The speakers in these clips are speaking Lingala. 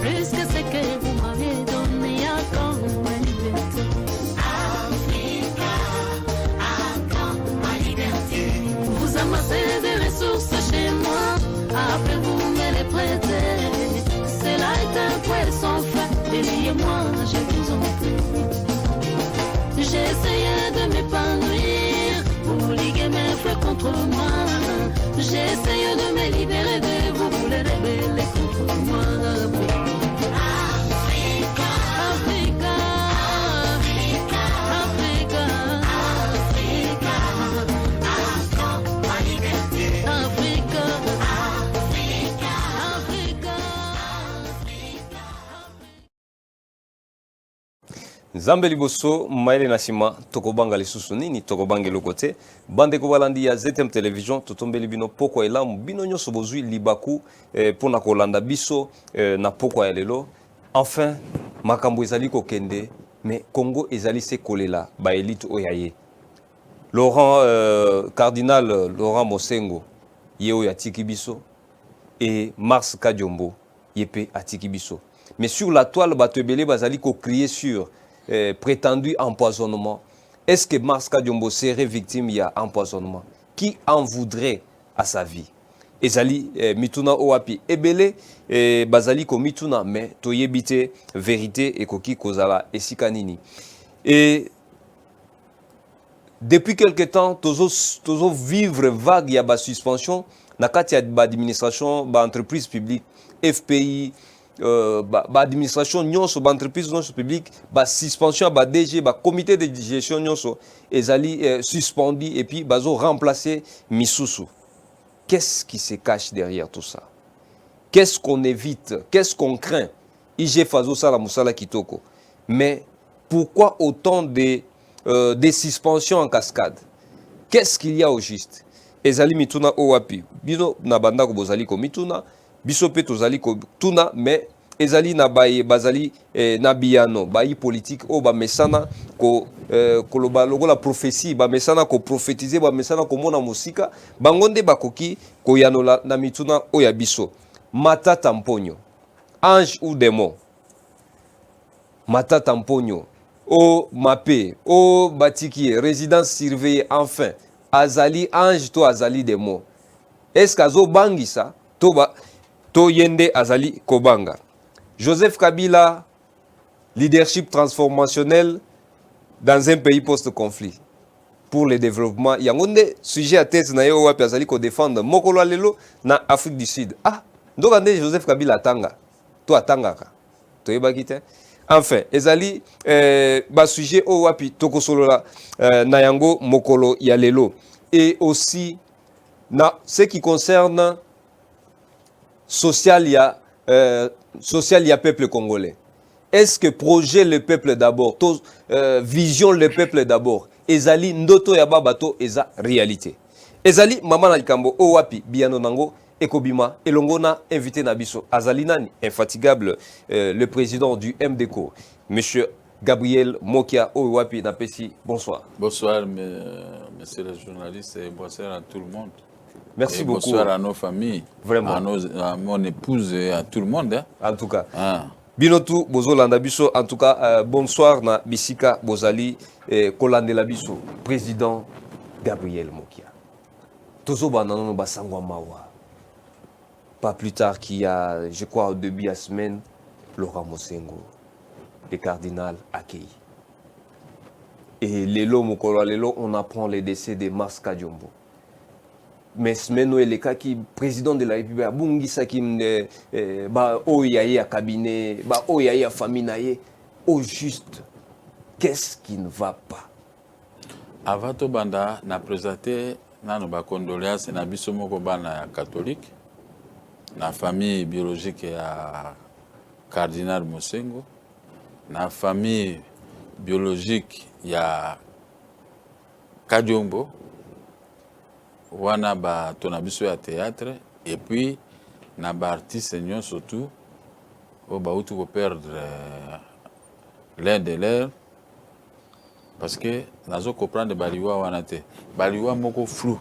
plus que ce que vous m'avez donné. À quand ma liberté? Africa, à quand ma liberté? Vous amassez des ressources chez moi, après vous me les prêtez. Cela est un poisson fin, déliez-moi, je vous en prie. J'ai essayé de m'épanouir pour liguer mes feux contre moi. J'ai essayé de me libérer de vous pour les rébeller contre moi. Africa, Africa, Africa, Africa, Africa, à quand ma liberté? Africa, Africa, Africa, Africa. Nzambe liboso maile nasima tokobanga lisusu nini tokobange lokote bande ko balandi ya ZTM Television totombeli bino poko elamu bino nyoso bozui libaku pona kolanda biso na poko ya lelo. Enfin makambo ezali kokende mais Congo ezali se kolela ba elite oyaye Laurent cardinal Laurent Mosengo yeo ya tiki biso et Mars Kadiombo yepe atiki biso. Mais sur la toile bato ebele bazali ko crier sur prétendu empoisonnement. Est-ce que Mars Kadiombo serait victime y a empoisonnement? Qui en voudrait à sa vie? Ezali mituna owapi ebele bazali ko mituna mais toyebite vérité et koki kozala esika nini. Et depuis quelque temps tozo vivre vague ya ba suspension na kati ya ba administration ba entreprise publique FPI ba administration nyonso ba entreprise nyonso publique ba suspension ba DG ba comité de gestion nyonso ezali suspendu et puis bazo remplacer misusu. Qu'est-ce qui se cache derrière tout ça? Qu'est-ce qu'on évite? Qu'est-ce qu'on craint? IG fazo sala musala kitoko. Mais pourquoi autant de suspensions en cascade? Qu'est-ce qu'il y a au juste? Ezali mituna owapi bino na banda ko bozali ko mituna biso pe tozali ko tuna mais ezali na baye bazali na biano bayi politique o ba mesana ko koloba logo la prophétie ba mesana ko prophétiser ba mesana ko mona musika bangonde bakoki ko yanola na mituna o ya biso. Matata Mponyo, ange ou démon? Matata Mponyo o mapé o batiki résidence surveillée, enfin azali ange to azali démon? Est-ce qu'azo bangi ça to yende azali kobanga? Joseph Kabila, leadership transformationnel dans un pays post-conflit pour le développement. Il y a un sujet à tête na yo wapi azali ko défendre mokolo lelo na Afrique du Sud. Ah, ndokande Joseph Kabila atanga. To atangaka. To yebakite. Enfin, ezali ba sujet o wapi tokosolola na yango mokolo ya lelo. Et aussi na ce qui concerne social ya peuple congolais. Est-ce que projet le peuple d'abord, vision le peuple d'abord, ezali ndoto ya babato eza réalité. Ezali mama na likambo o wapi biano nango ekobima elongona invité na biso azali nani infatigable le président du MDCO monsieur Gabriel Mokia o wapi na pesi. Bonsoir. Bonsoir monsieur le journaliste et bonsoir à tout le monde. Merci beaucoup. Bonsoir à nos familles, vraiment. À mon épouse et à tout le monde. Hein. En tout cas. Binotu Bozolanda Biso, en tout cas, bonsoir na Bisika Bozali, Kolandela Biso, président Gabriel Mokia. Tozo Banano Basangwa Mawa. Pas plus tard qu'il y a, je crois, au début de la semaine, Laurent Mosengo, le cardinal accueilli. Et Lelo Mokolo, Lelo, on apprend le décès de Mars Kadiombo. Mais semaine où le cas qui président de la République bungi sakim ba oyaye à cabinet ba oyaye à famille naie au juste qu'est-ce qui ne va pas? Avant to banda na présenté nanu ba condoléances na biso moko bana catholique na famille biologique ya cardinal Mosengo na famille biologique ya Kadiombo wana ba tonabiso ya théâtre et puis na ba artiste nyon surtout au ba utu ko perdre l'un de leurs parce que nazo comprendre baliwa wana te baliwa moko flou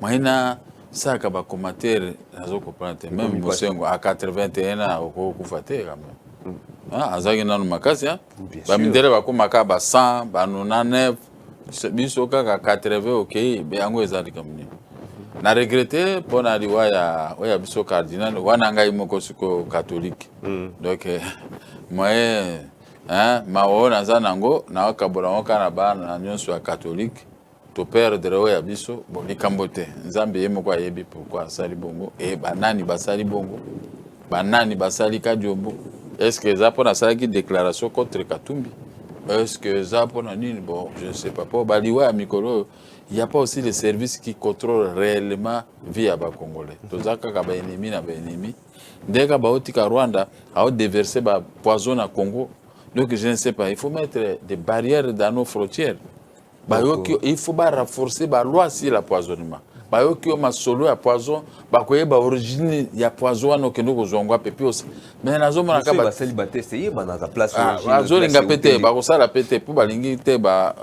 maina ça ka ba commentaire azo comprendre même Mosengo à 81 ans au kufaté quand même ah azaki nanu makasi hein ba mindele ba komaka ba 100 ba 99 biso kaka 80 OK be yango ezali comme ni na regretter pona liwa ya biso cardinal wana ngai moko siko catholique donc moi hein maona zanango na kabola ngokana bana nyonso ya catholique to perdre oya biso bon likambote nzambe yemo kwa yebi pourquoi sali bongo et banani basali bongo banani basali kadjombo est-ce que ça pona sala ki déclaration contre Katumbi est-ce que ça pona nini bon je ne sais pas pour baliwa ya mikolo il y a pas aussi les services qui contrôlent réellement vie à ba congolais tozaka ka ba ennemi na ba ennemi ndeka ba otika Rwanda a déverser ba poison na Congo donc je ne sais pas il faut mettre des barrières dans nos frontières il faut renforcer la loi sur l'empoisonnement. Il ma solo ya poison, ba origine ya poison no kendo ko zongwa pepe aussi. Mais nazo mona ka ba célibataire c'est ba na place origine. Azo linga pété ba ko sala pété pour ba lingi te ba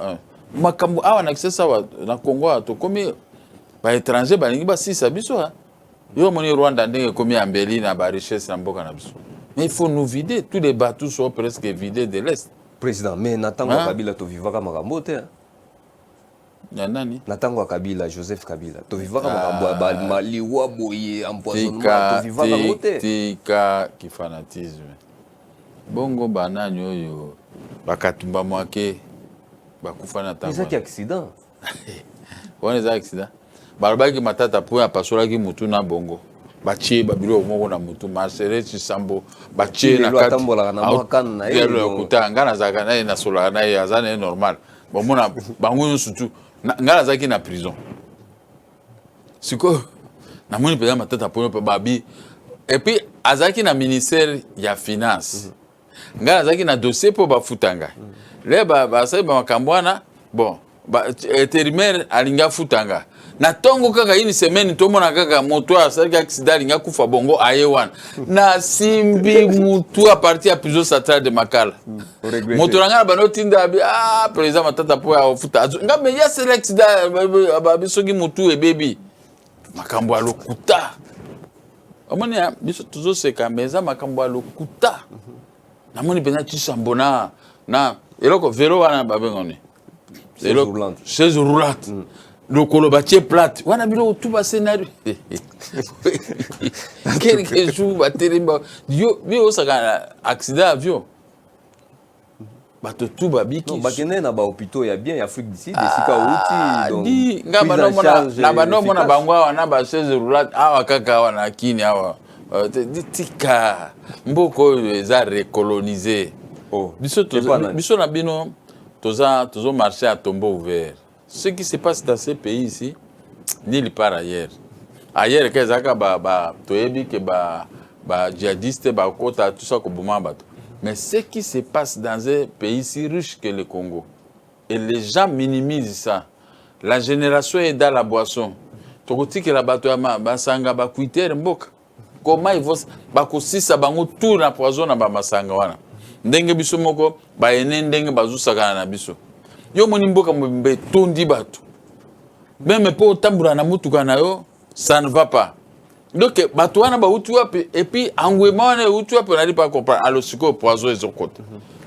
makambo awa na accès sawa na Congo to komi ba étranger ba lingi ba sisa biso ha. Yo moni Rwanda ndenge komi ambeli na ba richesse na mboka na biso. Mais il faut nous vider, tous les bateaux sont presque vidés de l'est. Président, mais natango Kabila to vivaka makambo te. Nani natango Kabila Joseph Kabila to vivaka makambo ba liwa boye empoisonnement to vivaka mote tika ki fanatisme bongo banani oyo bakatumba mwake bakufana tango c'est un accident on est accident balobaki matata po ya pasolaki mutu na bongo bachie babilo moko na mutu masere chisambo bachie na kati atambola na mwakana na yelo kutanga na zaka na sola na yazana normal bomona bango surtout ngala zaki na prison siko na moni peza matata po babi et puis azaki na ministère ya finance ngala zaki na dossier po bafutanga le ba sai ba makambwana bon ba intérimaire alinga futanga na tongo kaka une semaine to mona kaka moto asaki accident alinga kufa bongo ayewan na simbi mutu a partir ya prison centrale de Makala moto ngana banotinda abi président matata po ya futa ngabe ya c'est l'accident babisoki mutu e baby makambo alokuta omoni biso tuzo seka meza makambo alokuta na moni pena chisambona na eloko vélo wana babengoni chaise roulante le colobatie plate wana bilo tout ba scénario quelque chose ba terrible yo bio saka accident avion bato tout ba biki non bakene na ba hôpitaux ya bien Afrique du Sud esika outi donc di ngaba no mona na bano mona bangwa wana ba chaise roulante awa kaka wana kini awa tika mboko eza recoloniser biso na bino tozo marché à tombeau ouvert. Ce qui se passe dans ces pays ici, nulle part ailleurs. Ailleurs, djihadistes, tout ça, mais ce qui se passe dans un pays si riche que le Congo, et les gens minimisent ça. La génération est dans la boisson. Comment ils vont bakosisa bango tout na poison na ba masanga wana. Ndenge biso moko ba ene ndenge bazusaka na biso. Yo moni mboka mbe tondi bato. Même po tambura na mutuka na yo, ça ne va pas. Donc bato wana ba utu wapi et puis angwema wana utu wapi on n'a pas comprendre. Alors siko poison ils ont côté.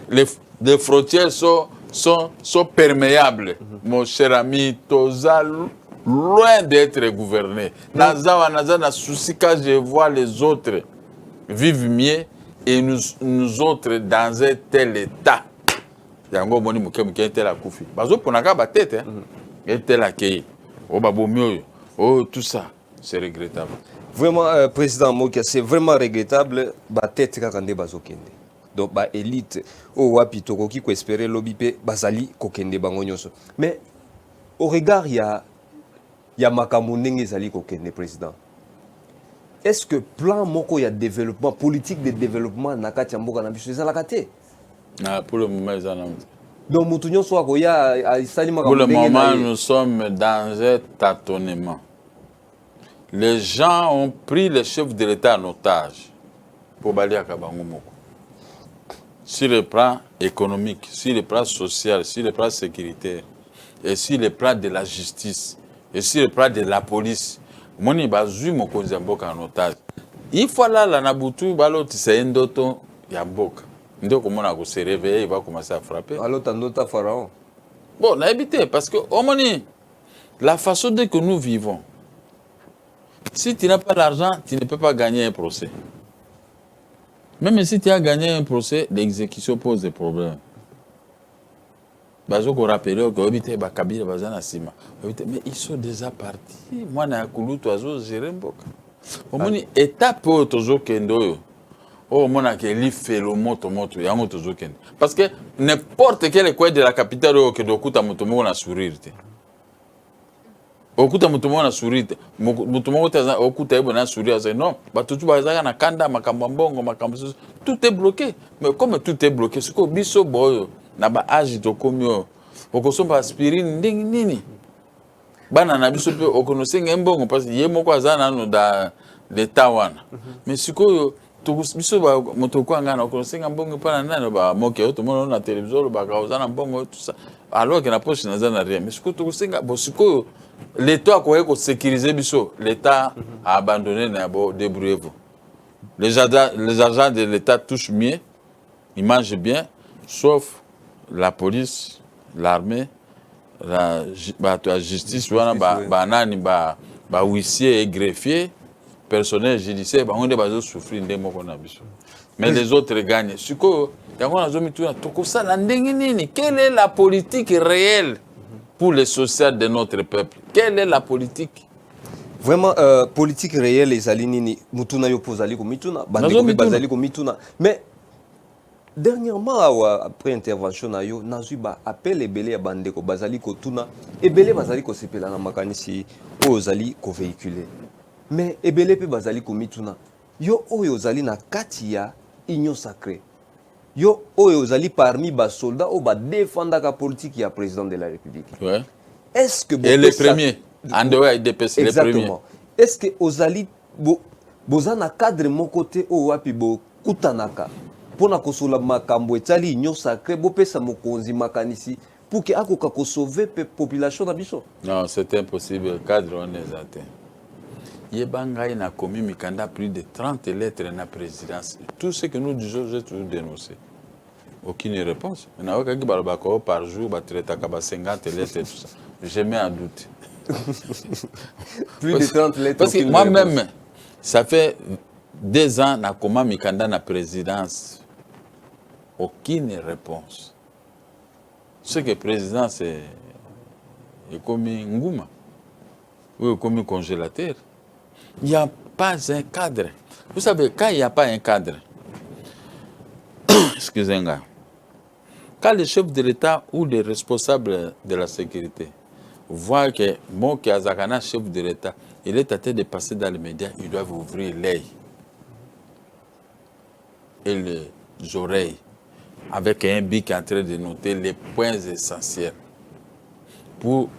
Les frontières sont perméables. Mon cher ami Tozal loin d'être gouverné. Naza na souci quand je vois les autres vivent mieux et nous autres dans un tel état. Yango moni muke tel akufi. Bazo ponaka ba tête hein. Et tel accueil. Oh babo mieux. Oh tout ça, c'est regrettable. Vraiment président Mokia, c'est vraiment regrettable ba tête kaka nde bazo kende. Donc ba élite o wapi tokoki ko espérer lobby pe bazali ko kende bango nyonso. Mais au regard il y a makambo ndenge ezali ko kende président. Est-ce que plan moko ya développement politique de développement na kati ya mboka na biso ezalaka te? Pour le moment, donc, pour le moment, nous sommes dans un tâtonnement. Les gens ont pris le chef de l'État en otage pour balayer à Kabangomoko. Sur le plan économique, sur le plan social, sur le plan sécuritaire, et sur le plan de la justice, et sur le plan de la police. Moni bazui mokonzi ya mboka en otage. Il faut là na butu balo tise ndoto ya mboka. Ndio komona ko se réveiller, il va commencer à frapper. Alors t'as pharaon. Bon, on a évité parce que Omoni, la façon dont que nous vivons, si tu n'as pas l'argent, tu ne peux pas gagner un procès. Même si tu as gagné un procès, l'exécution pose des problèmes. Mais ils sont déjà partis. Moi, je suis gérer Mboka. Omoni étape toujours kendo. Oh, mon akeli fait le moto yango toujours kendo. Parce que n'importe quel coin de la capitale que dokuta mutumo na sourire. Okuta mutumo na sourire. Mutumo taza okuta ebo na sourire. Non, ba tutu bazaka na kanda makambo mbongo makambo tout est bloqué. Mais comme tout est bloqué, ce que biso boyo na ba age to komio. Okosomba aspirine ndingi nini. Bana na biso pe okonosenga mbongo parce que yemoko azana no da l'état wana. Mais sikoyo biso ba motoko ngana okonosenga mbongo pana nani ba moke to mono na télévision ba kauzana mbongo tout ça. Alors que na poche na zana rien. Mais sikoyo tokosenga bo sikoyo l'état ko sécuriser biso, l'état a abandonné na bo débrouillez-vous. Les agents de l'état touchent mieux, ils mangent bien, sauf la police, l'armée, la justice, huissier et greffier, personnel judiciaire, on va souffrir des mots qu'on a besoin. Mais les autres gagnent. Quelle est la politique réelle pour le social de notre peuple? Quelle est la politique? Vraiment, politique réelle, les alinini, mutuna yo pozali ko mituna, bandeko bazali ko mituna. Mais dernièrement, après intervention na yo, nazuba appel ebele ya bandeko bazali ko tuna, ebele bazali ko sepela na makanisi ozali ko véhiculer. Mais ebele pe bazali ko mituna. Yo oyo zali na kati ya union sacrée. Yo oyo zali parmi ba soldats ou ba défendre la politique ya président de la République. Ouais. Est-ce que et les premiers en dehors des PC les premiers. Exactement. Est-ce que ozali bozana cadre mon côté o wapi bo kutanaka pona kosola makambo etali union sacrée bo pesa mokonzi makanisi pour que akoka ko sauver population na biso? Non, c'est impossible, cadre on est atteint. Yebanga na commis mikanda plus de 30 lettres na présidence. Tout ce que nous disons, j'ai toujours dénoncé. Aucune réponse. Maintenant, par jour, traiter 50 lettres et tout ça. Je mets en doute. Plus de 30 lettres. Parce que moi-même, ça fait 2 ans na comment mikanda na présidence. Aucune réponse. Ce que président c'est comme Ngouma ou comme congélateur. Il n'y a pas un cadre. Vous savez, quand il n'y a pas un cadre, excusez-moi, quand le chef de l'État ou les responsables de la sécurité voient que Moki Azakana, chef de l'État, il est tenté de passer dans les médias, ils doivent ouvrir l'œil et les oreilles avec un bic en train de noter les points essentiels.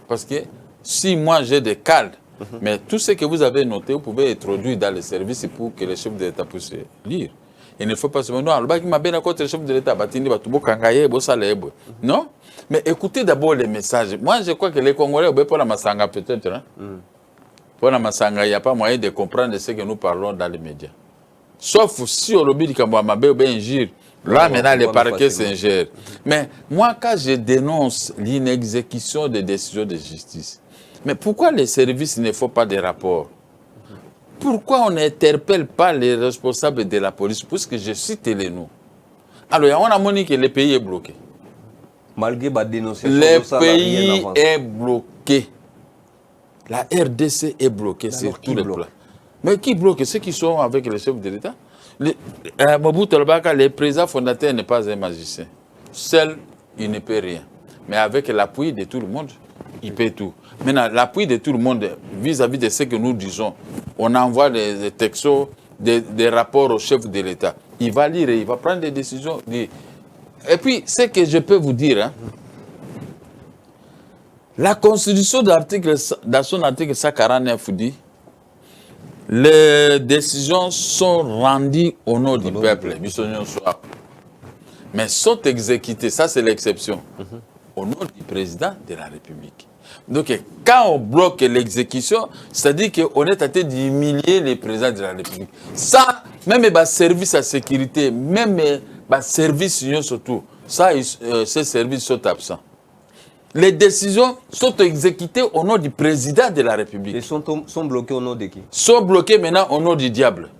Parce que si moi j'ai des cadres, mais tout ce que vous avez noté, vous pouvez introduire dans les services pour que les chefs de l'État puissent lire. Il ne faut pas se dire, non, le chef de l'État, non. Mais écoutez d'abord les messages. Moi, je crois que les Congolais, pour la Massanga peut-être, hein? Pour la Massanga, il n'y a pas moyen de comprendre ce que nous parlons dans les médias. Sauf si on dit que là, maintenant, les parquets s'ingèrent. Mais moi, quand je dénonce l'inexécution des décisions de justice, mais pourquoi les services ne font pas des rapports? Pourquoi on n'interpelle pas les responsables de la police? Puisque je cite les noms. Alors, on a montré que le pays est bloqué. Malgré la dénonciation, le pays est bloqué. La RDC est bloquée sur tous les plans. Mais qui bloque? Ceux qui sont avec les chefs de l'État. Mobutu Albaka, le président fondateur n'est pas un magicien. Seul, il ne peut rien. Mais avec l'appui de tout le monde, il peut tout. Maintenant, l'appui de tout le monde vis-à-vis de ce que nous disons, on envoie des textos, des rapports au chef de l'État. Il va lire, il va prendre des décisions. Et puis, ce que je peux vous dire, hein, la Constitution dans son article 149 dit les décisions sont rendues au nom du peuple, mais sont exécutées, ça c'est l'exception, au nom du président de la République. Donc, quand on bloque l'exécution, c'est-à-dire qu'on est tenté d'humilier les présidents de la République. Ça, même les services à sécurité, même les services surtout, ça, ces services sont absents. Les décisions sont exécutées au nom du président de la République. Et sont bloqués au nom de qui? Sont bloqués maintenant au nom du diable,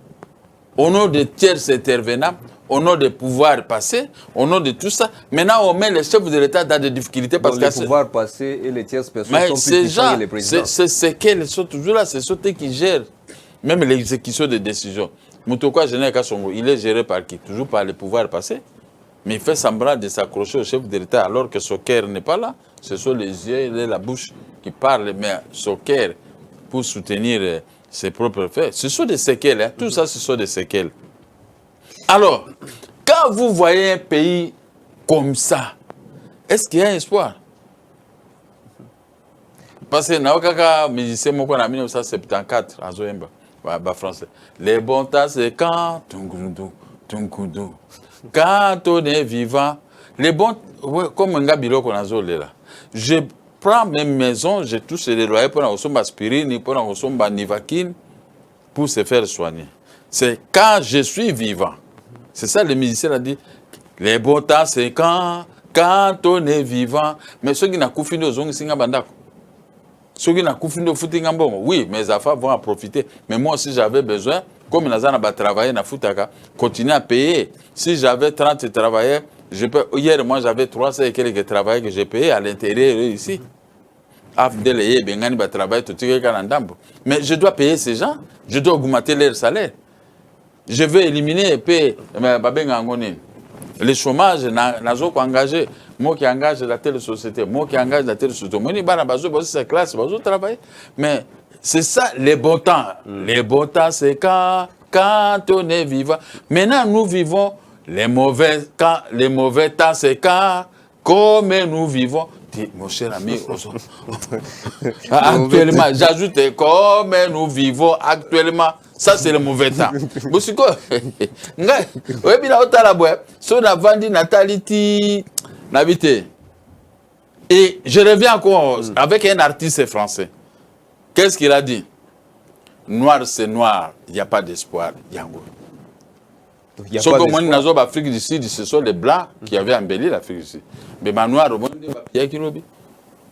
au nom des tiers intervenants, au nom des pouvoirs passés, au nom de tout ça. Maintenant, on met les chefs de l'État dans des difficultés parce que... les pouvoirs passés et les tierces personnes sont plus puissants que les présidents. C'est qu'elles sont toujours là, c'est ceux qui gèrent même l'exécution des décisions. Moutouka Général Kassongo, il est géré par qui? Toujours par les pouvoirs passés. Mais il fait semblant de s'accrocher au chef de l'État alors que son cœur n'est pas là. Ce sont les yeux et la bouche qui parlent, mais son cœur pour soutenir ses propres faits. Ce sont des séquelles, hein. Tout ça, ce sont des séquelles. Alors, quand vous voyez un pays comme ça, est-ce qu'il y a espoir? Parce que Naokaka, musicien, moi, en 1974, à Zoemba, français. Les bons temps, c'est quand on est vivant. Les bons, comme un gars bilo qu'on a zolé là. Je prends mes maisons, je touche les loyers pour avoir aspirine, pour avoir nivaquine, pour se faire soigner. C'est quand je suis vivant. C'est ça le musicien a dit. Les bons temps, c'est quand on est vivant. Mais ceux qui n'ont pas fini aux singa bandako. Ceux qui n'ont pas fini au footing en bon, oui, mes affaires vont en profiter. Mais moi, si j'avais besoin, comme Nazana va travailler dans Foutaka, continuer à payer. Si j'avais 30 travailleurs, hier, moi, j'avais 300 et quelques travailleurs que j'ai payés à l'intérieur ici. Mais je dois payer ces gens, je dois augmenter leur salaire. Je veux éliminer et payer le chômage, nazo engagé. Moi qui engage la telle société, moi qui engage la telle société. Moi, c'est classe, travailler. Mais c'est ça, les bons temps. Les bons temps, c'est quand on est vivant. Maintenant, nous vivons les mauvais temps, c'est quand, comme nous vivons. Mon cher ami, actuellement, j'ajoute comme nous vivons actuellement. Ça, c'est le mauvais temps. Et je reviens encore avec un artiste français. Qu'est-ce qu'il a dit? Noir, c'est noir. Il n'y a pas d'espoir. Ce que moi, dans l'Afrique du Sud, ce sont les Blancs qui avaient embelli l'Afrique du Sud. Mais les Noirs,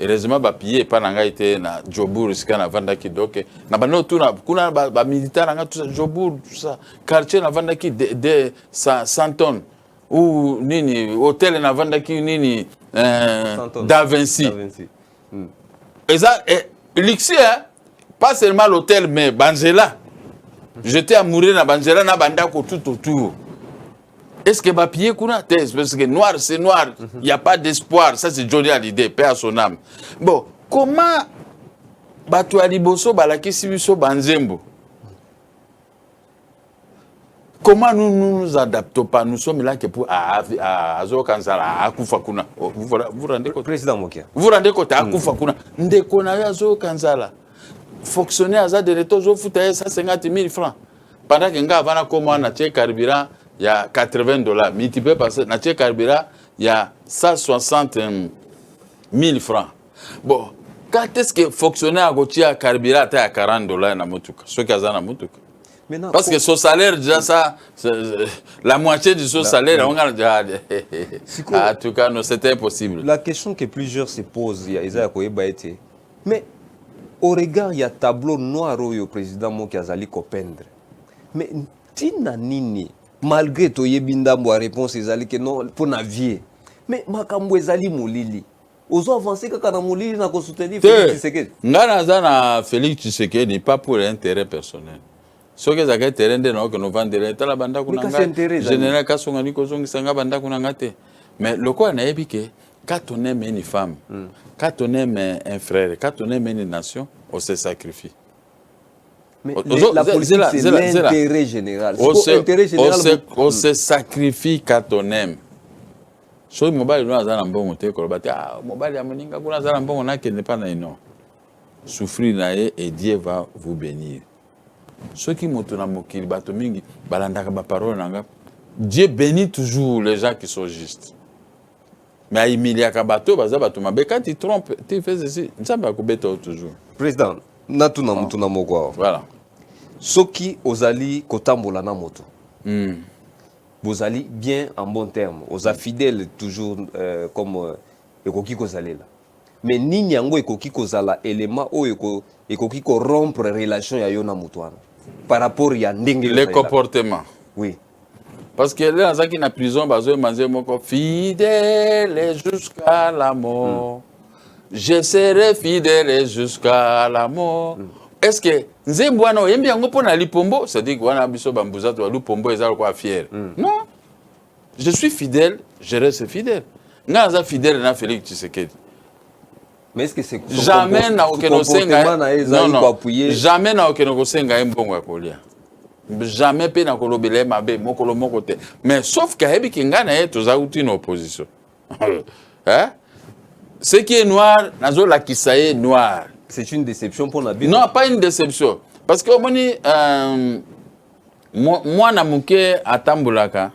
heureusement, les pas dans na Djobour, jusqu'à na Vandaki Doke. Na bano tout na kuna ba militaire na tout ça Djobour, tout ça. Quartier na Vandaki de 100 tonnes. Ou nini hôtel na Vandaki nini d'Avinci. Et ça, l'Ixi, pas seulement l'hôtel, mais Banjela. J'étais à mourir dans Banjela, na Bandako tout autour. Est-ce que papier kuna? Parce que noir, c'est noir. Il n'y a pas d'espoir. Ça, c'est Johnny Hallyday, paix à son âme. Bon, comment Batu Aliboso, Balaki Sibiso, Banzembo? Comment nous adaptons pas? Nous sommes là que pour Azo Kanzala, à Koufakuna. Vous vous rendez compte? Président Mokia. Vous vous rendez compte? À Koufakuna. Ndekona Azo Kanzala. Fonctionnaire à de l'État, je foutais 150 000 francs. Pendant que nga avana comment on a tiré carburant, il y a $80. Multiplié par ça, nature carburant, il y a 160 000 francs. Bon, quand est-ce que fonctionnaire à Gauthier carburant à $40 dans Moutouka? Ce qui est dans Moutouka. Parce que son salaire, déjà, ça, la moitié de son salaire, on a déjà. En tout cas, non, c'était impossible. La question que plusieurs se posent, mais au regard, il y a un tableau noir au président Moki Azali Kopendre. Mais Tina Nini, malgré tout, Yebindambo a réponse que non, pour navier. Mais Makambo Ezali Moulili. Ozo avancer quand on Moulili n'a pas soutenu Félix Tshisekedi. Ngana Félix Tshisekedi n'est pas pour l'intérêt personnel. Ce que j'ai terrain de nous que nous vendons, c'est la bande qu'on a. Général Kassongani Kozongi Sanga bande qu'on a. Mais le quoi n'a pas que quand on aime une femme, quand on aime un frère, quand on aime une nation, on se sacrifie. Mais la politique, c'est l'intérêt général. On se sacrifie quand on aime. Si on mobile nous a un bon côté, mobile a moninga kuna za bon on a qui n'est pas non. Souffrir naé et Dieu va vous bénir. Ceux qui montent dans mokili bato mingi balanda ka ba parole nanga. Dieu bénit toujours les gens qui sont justes. Mais Emilia Kabato, bato mabe quand tu trompes, tu fais ceci, ça va couper toujours. Président, natuna mutuna moko. Voilà. Soki ozali kotambola na moto. Vous allez bien en bon terme. Vous êtes fidèles toujours comme ekoki kozali là. Mais nini yango ekoki kozala élément o ekoki ko rompre relation ya yo na moto wana. Par rapport ya ndenge les comportements. Oui. Parce que là, dans la prison, fidèle jusqu'à la mort. Je serai fidèle jusqu'à la mort. Est-ce que Nzembwana yembi yango pona lipombo, c'est-à-dire que wana biso bambuza to lipombo ezalo kwa fier. Non. Je suis fidèle, je reste fidèle. Nga fidèle na Félix Tshisekedi. Mais est-ce que c'est jamais na okeno senga non, jamais na okeno senga mbongo ya kolia. Jamais pe na kolobele mabe mokolo moko te. Mais sauf que hebi kingana ye toza uti na opposition. Hein? Ce qui est noir, nazo la kisaye noir. C'est une déception pour la vie. Non, pas une déception. Parce que moni moi na muke atambulaka.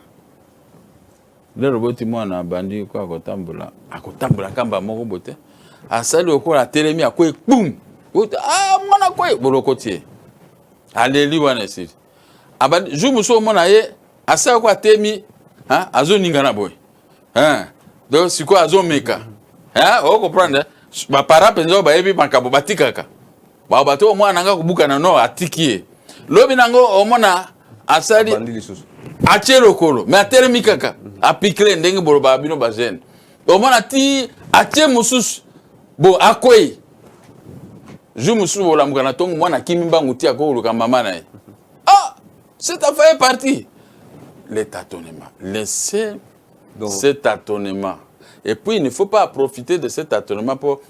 Le roboti moi na bandi ko akotambula kamba moko bote. Asali okola telemi akwe boum. Ah mwana kwe bolokotie. Aleli wana siri. Abandi ju muso mona ye asali ko atemi hein azo ningana boy. Hein. Donc siko azo meka. Hein, on comprend. Ba para penzo ba yebi makabo batikaka. Ba bato mwana nga kubuka na no atikie. Lobi nango omona asali achelo kolo mais atelemi kaka apikle ndenge boloba bino ba jeune. Omona ti atie mususu bo akoyi. Ju mususu bola mukana tongo mwana kimi mbangu ti akolo ka mama na. Ah, c'est affaire parti. Les tâtonnements. Laissez cet tâtonnement. Et puis, il ne faut pas profiter de cet attroupement pour...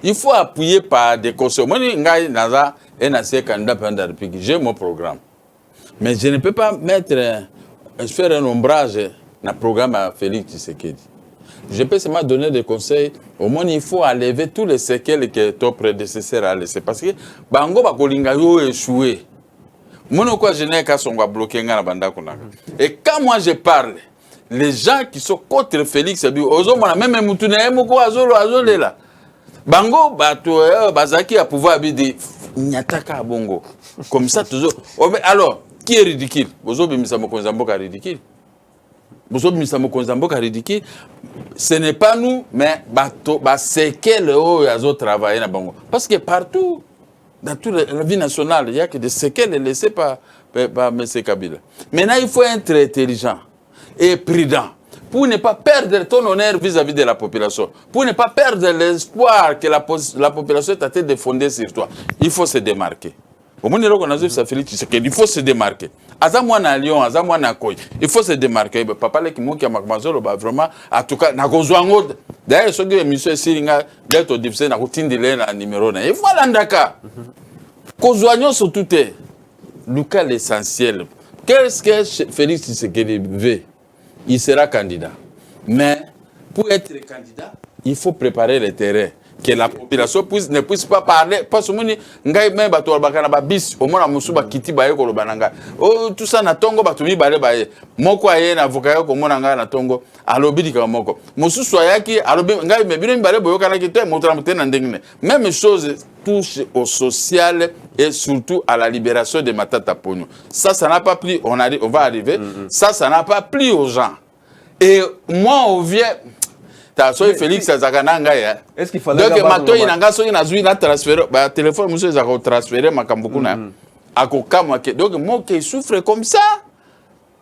Il faut appuyer par des conseils. Moi, j'ai mon programme. Mais je ne peux pas faire un ombrage dans le programme à Félix Tshisekedi. Je peux seulement donner des conseils. Au moins, il faut enlever tous les séquelles que ton prédécesseur a laissé. Parce que, Bango Bakolinga yo échoué. Moi, je n'ai qu'à son bloqué. Et quand moi je parle, les gens qui sont contre Félix, même Moutoune, là. Bango, Bazaki a pouvoir dire, Nyataka Bongo. Comme ça, toujours. Alors, qui est ridicule? Ridicule. Ce n'est pas nous, mais c'est quel ont travaillé dans Bango. Parce que partout, dans toute la vie nationale, il n'y a que des séquelles laissées par M. Kabila. Maintenant, il faut être intelligent et prudent pour ne pas perdre ton honneur vis-à-vis de la population, pour ne pas perdre l'espoir que la population est en train de fonder sur toi. Il faut se démarquer. Au moins, il faut se démarquer. Azamwana Lyon, Azamwana Koy. Il faut se démarquer. Papa, les qui m'ont vraiment, en tout cas, d'ailleurs, ce que M. Siringa, d'être difficile, n'a routine de l'air numéro 1. Il faut l'andaka. Kozoignon sur tout est. Lucas, l'essentiel. Qu'est-ce que Félix Tshisekedi veut? Il sera candidat. Mais pour être candidat, il faut préparer le terrain. Que la population ne puisse pas parler. Parce que ngai même bato bakana ba bis au moins musuba kiti baye ko lobananga. Oh tout ça na tongo bato mi bale baye. Moko aye na avocat ko mona nga na tongo alobi dika moko. Mususu ayaki alobi ngai me bino mi bale boyo kana kite motramuté na ndengine. Même chose touche au social et surtout à la libération de Matata Ponyo. Ça n'a pas plu, on va arriver. Ça n'a pas plu aux gens. Et moi on vient Félix Azakananga ya. Est-ce qu'il fallait donc mato inanga so ina zui na transférer ba téléphone monsieur za ko transférer makambukuna akokamwa ke donc moi qui souffre comme ça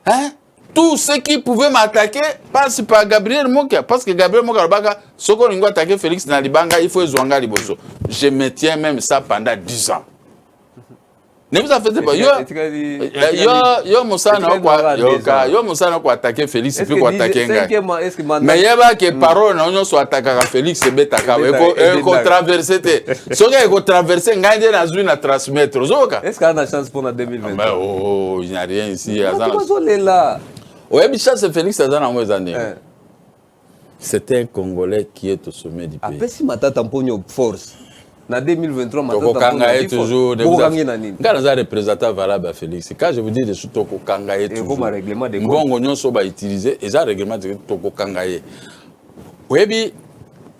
hein tous ceux qui pouvaient m'attaquer passent par Gabriel Moka parce que Gabriel Moka baka soko lingo attaquer Félix na libanga il faut zwanga liboso je me tiens même ça pendant 10 ans. Ne vous en faites pas. Yo musana kwa attaquer Félix puis kwa attaquer Ngai. Mais yeba que parole na onyo so attaquer Félix betaka e ko traverser te. So que ko traverser Ngai de na zui na transmettre. Est-ce qu'il y a une chance pour la 2020? Oh, il n'y a rien ici. Ouais, c'est Félix Azana Mwezane. C'est un Congolais qui est au sommet du pays. Après si Matata Ponyo force na 2023 Tokokanga toujours de représentant valable à Félix. Quand je vous dis de sous Tokokanga toujours. Règlement de compte. Bon on so ba utiliser et ça règlement de Tokokanga. Webi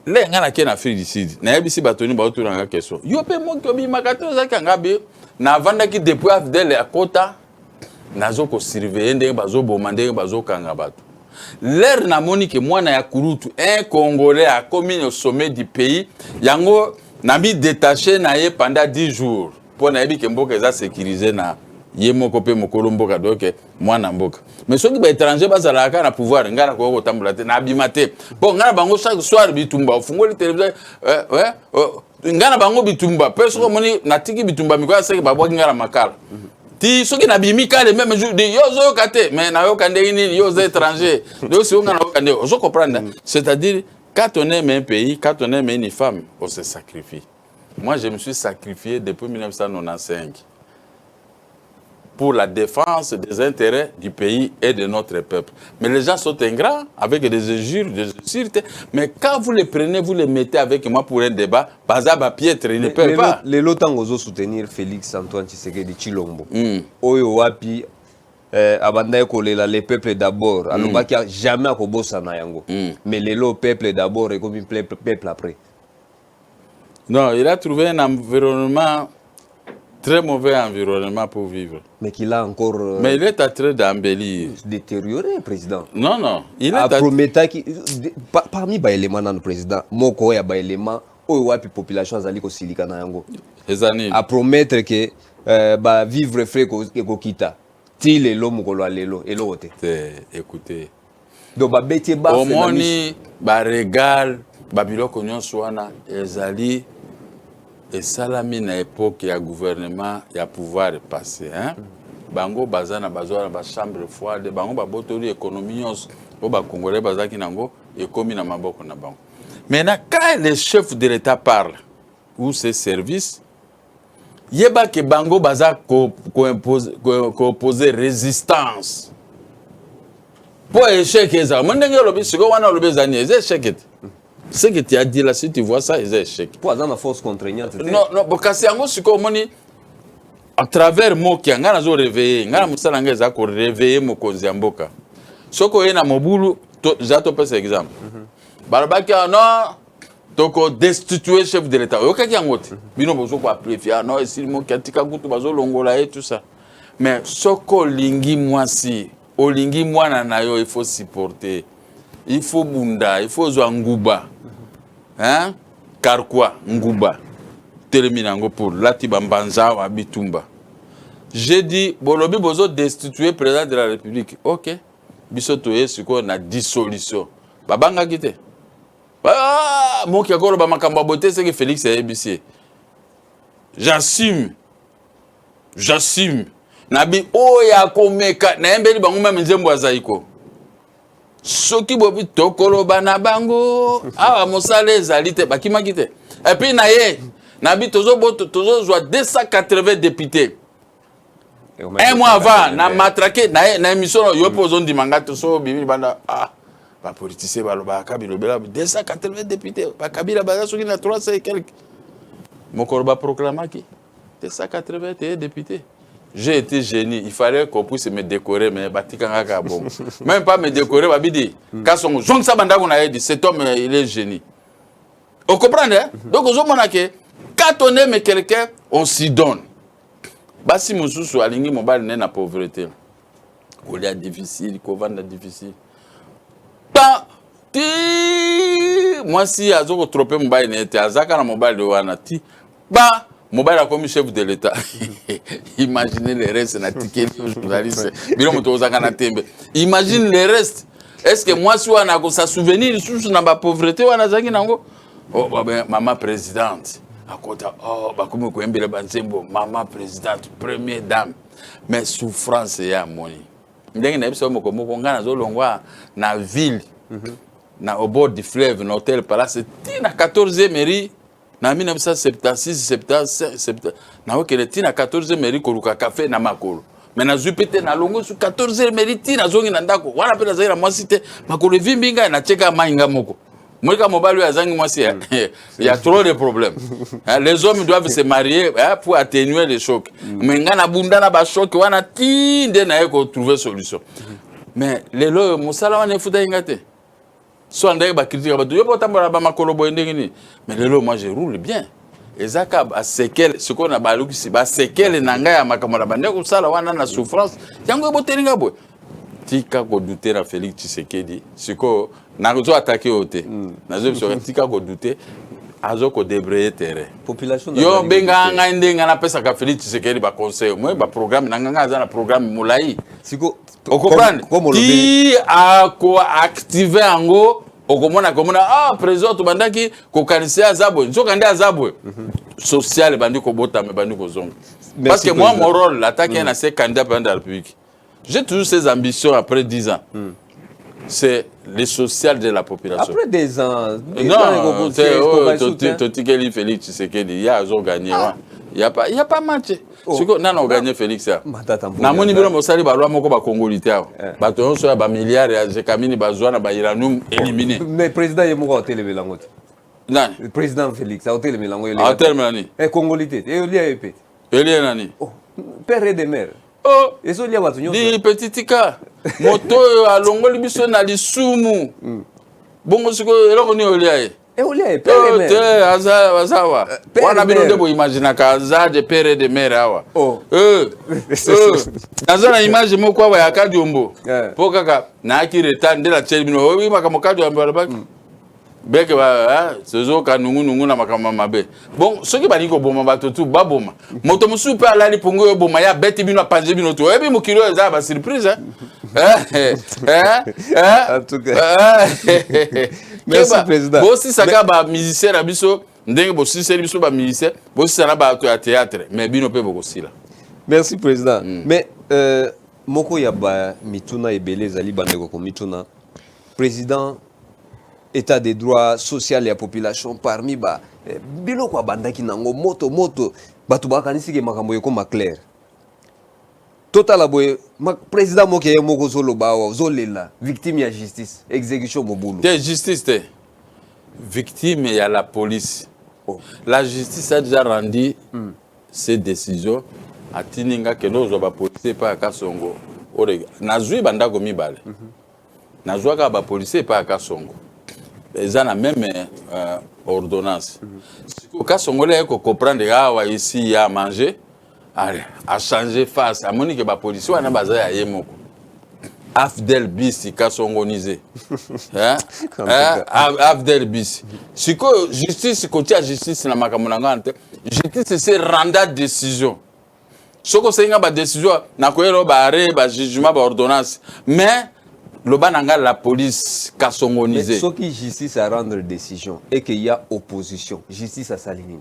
le ngana ke na Afrique du Sud. Na yebisi batoni ba autour nga question. Yo pe mo ko bi makato za kanga be na vanda ki depuis afdel ya kota nazo ko surveiller ndenge bazo boma ndenge bazo kanga bato. L'air na moni que moi na ya kurutu un Congolais a commis au sommet du pays yango na mi détaché na ye pendant 10 jours pour na yebi ke mboka za sécuriser na ye moko pe mokolo mboka donc moi na mboka mais ceux qui ba étranger bazala ka na pouvoir ngana ko ko tambola te na bimate bon ngana bango chaque soir bitumba ofungoli télévision ngana bango bitumba peso ko moni na tiki bitumba miko seke babwa ngana makala ti soki na bimika les mêmes jours de yozo kate mais na yo kande ni yozo étranger donc si on a kande on comprendre c'est-à-dire quand on aime un pays quand on aime une femme on se sacrifie. Moi je me suis sacrifié depuis 1995 pour la défense des intérêts du pays et de notre peuple. Mais les gens sont ingrats avec des injures, des insultes. Mais quand vous les prenez, vous les mettez avec moi pour un débat, Bazaba piètre, ils ne peuvent pas. Les lotangs osent soutenir Félix Antoine Tshisekedi Tshilombo. Oyo wapi abandai kolela les peuples d'abord. Alors qu'il n'y a jamais kobosa na yango. Mais les lots peuple d'abord et comme peuple après. Non, il a trouvé un environnement très mauvais environnement pour vivre. Mais qu'il a encore... mais il est en train d'embellir. Détérioré, président. Non, non. Il est promettant qui... Parmi les éléments dans le président, moko ya ba élément oyo wapi population azali ko silika na yango. À promettre que ba vivre frais ko kita. Ti lelo mukolo lelo elo te. Écoutez. Donc ba beti ba omoni ba régal ba biloko nyonso wana ezali et salami na époque ya gouvernement ya pouvoir passé hein bango bazana bazwana ba chambre froide bango ba botoli économie nyonso bo ba congolais bazaki nango ekomi na maboko na bango. Maintenant quand les chefs de l'état parlent ou ses services yeba ke bango baza ko opposer résistance pour échec ça mondenge lobi siko wana lobi zani échec. Ce que tu as dit là, si tu vois ça, c'est échec. Pour avoir la force contraignante. Non, non, parce que à travers moi qui a réveillé, ngana musala ngeza ko réveiller mo konziamboka. Soko ena mobulu, j'attends pas cet exemple. Barabaki non, toko destituer chef de l'état. Yo kaki angote. Bino bozo ko préfia non, si mo katika gutu bazo longola et tout ça. Mais soko lingi mwasi, olingi mwana na yo il faut supporter. Il faut bunda, il faut nguba. Hein? Car quoi? Nguba. Terminango pour Latiba Mbanza ou Abitumba. J'ai dit, Bolobi Bozo destituer président de la République. Ok. Bisotoye, c'est quoi? On a dissolution. Babanga Gite. Ah, mon qui a encore ma beauté, c'est que Félix est ABC. J'assume. J'assume. Nabi, oh, ya komeka. Na mbeli bango même nzembo azaiko. Soki bobi tokolo bana bango awa mosale ezalite bakima kite et puis na ye nabi tozo 280 députés un mois avant na matraqué na émission yo pozo ndimanga to so bibi banda ba politicien baloba kabilo bela 280 députés ba kabila baza soki na 300 et quelques mokoroba proclamaki 281 députés. J'ai été génie. Il fallait qu'on puisse me décorer, mais bon. Même pas me décorer, Babidi. Quand cet homme, il est génie. On comprend, hein? Donc, quand on aime quelqu'un, on s'y donne. Si mon sous aligné mon bal n'est la pauvreté. On est difficile, qu'on vend difficile. Moi, si à zo trop mon bal n'était à Zaka mon bal de Wanati, Mobile a comme chef de l'État. Imaginez les restes, imagine les restes. Est-ce que moi, si on a ça souvenir, sous ma pauvreté, on a zaki nango. Oh, maman présidente. Oh, comme maman présidente, première dame. Mais souffrance, il y a mon. Na ville, au bord du fleuve, dans l'hôtel Palace, c'est la 14e mairie. Na 1976 77 na okele tina 14e mairie koluka café na makolo mais na zupete na longo su 14e mairie tina zongi na ndako wana pena zaira mwasi te makolo vimbinga na cheka mainga moko Moi, quand mon lui a zang, moi, il y a trop de problèmes. Les hommes doivent se marier pour atténuer les chocs. Mais quand on a bunda na ba choc, on a tinde na eko trouver solution. Mais les lois, mon salaire on est foutu ingate. Soit on a critique, on a pas tambara ba makolo boyendeni. Mais les lois, moi, je roule bien. Et ça, c'est ce qu'on a balu qui c'est quel nanga ya makamala bande ko sala wana na souffrance. Yango botelinga boy. Tika ko douter na Félix Tshisekedi. Siko na ko attaquer oté. Na zo so tika ko douter azo ko débrayer terrain. Population yo benga nga ndenga na pesa ka Félix Tshisekedi ba conseil. Moi ba programme na nga za na programme mulai. Siko o comprendre. Ti a ko activer ango okomona président to bandaki ko kanisi azabwe nzoka ndi azabwe social bandi ko bota me bandi ko zonga parce que moi mon rôle l'attaquer na ces candidats pendant la République j'ai toujours ces ambitions après 10 ans c'est le social de la population après des ans non Totikeli Félix Tshisekedi il y a gagné il y a pas match siko nana gagné Félix ça na moni bino mosali ba loi moko ba congolité ba to so ba milliards ya zekamini ba zwa na ba iranum éliminé mais président yemoko hôtel belango nani le président Félix hôtel belango il hôtel nani congolité et oli ayepe eli nani père de mère oh eso lia batu nyoso di petitika moto alongoli biso na lisumu bongo siko eloko ni oli aye oli aye père de mère azawa wana bino ndebo imagine ka azaje père de mère awa nazana image moko awa ya Kadiombo po kaka na akireta ndela tsheli bino obi makamo Kadiombo alabaki beke ba sezo ka nungu na makama mabe bon soki bali ko boma bato tu baboma moto musu pe alali pongo yo boma ya beti bino panje bino to ebi mukiro eza ba surprise en tout cas merci président bosi saka ba musicien na biso ndenge bosi seli biso ba musicien bosi sana ba to ya théâtre mais bino pe boko sila merci président mais moko ya ba mituna ebele zali bandeko ko mituna président état des droits sociaux et la population parmi ba biloko abandaki nango moto batu bakanisi ke makambo yeko ma clair total aboye président moke ye moko zolo bawa zolela victime ya justice exécution mobulu de justice te victime ya la police la justice a déjà rendu ses décisions atininga ke lozo ba police pa Kasongo orega nazui bandako mibale nazwa ka ba police pa Kasongo ils ont la même ordonnance. Quand Congolais comprendre ici il y a à manger, à changer face, à monique ba police on a basé à yemoko. Afdel bis ka songonisé. Afdel bis. Siko justice côté justice na makamonanga justice c'est rendre décision. Soko senga ba décision na koyelo ba arrêt ba jugement ba ordonnance mais le bananga la police kasongonisé. Mais ce qui justice à rendre décision et qu'il y a opposition, justice à s'aligner.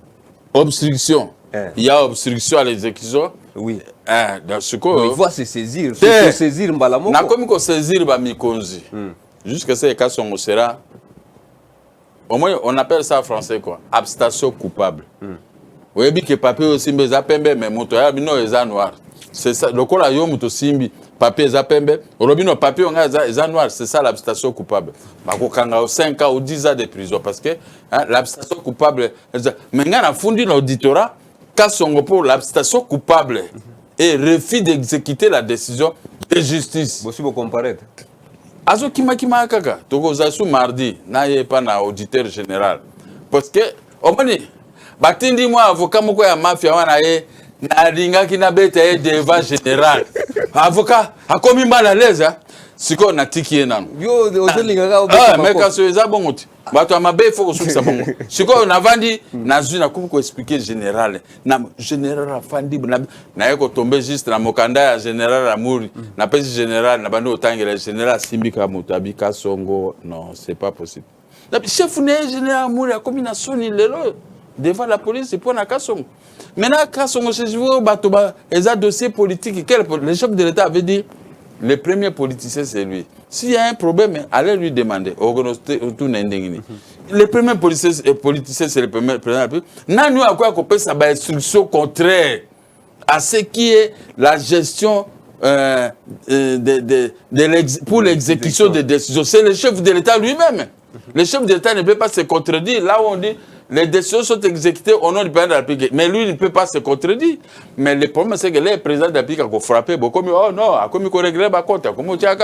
Obstruction. Il y a obstruction à l'exécution. Oui. Dans ce cas, il faut se saisir. Il faut saisir Mbalamoko. Na comme qu'on saisir ba mikonzi. Jusqu'à ce que son sera. Au moins on appelle ça en français quoi? Abstention coupable. Oui, bien que papier aussi mais zapembe mais moto ya bino eza noir. C'est ça. Le col a yo moto simbi. Papier zapembe, robino papier on a noir, c'est ça l'abstention coupable. Bako kanga 5 ans ou 10 ans de prison parce que l'abstention coupable mais on a fondé l'auditorat Kasongo pour l'abstention coupable et refus d'exécuter la décision de justice. Vous pouvez comparaître. Azo kima kaka, toko zasu mardi na ye pa na auditeur général parce que au moins batindi moi avocat moko ya mafia wana ye na ringa kina beta ye devant général avocat a commis mal à l'aise siko na tiki nan yo ozelinga ka mais quand c'est ça bon bato amabe faut que ça bon siko na vandi na zuna ko expliquer général na général afandi na yeko tomber juste na mokanda ya général Amouri na pesi général na bando otangela général Simbika Mutabi Kasongo non c'est pas possible la chef né général Amouri a commis na soni lelo devant la police pour na Kasongo. Maintenant, Kasongo, je veux battre un dossier politique. Le chef de l'État avait dit le premier politicien, c'est lui. S'il y a un problème, allez lui demander. Le premier politicien, c'est le premier président de la République. Nous avons quoi qu'on peut ça instruction contraire à ce qui est la gestion pour l'exécution des décisions. C'est le chef de l'État lui-même. Le chef d'État ne peut pas se contredire. Là où on dit les décisions sont exécutées au nom du président de la République. Mais lui, il ne peut pas se contredire. Mais le problème, c'est que les présidents de la République ont frappé beaucoup. Oh non, comme il faut régler ma compte, comme il y a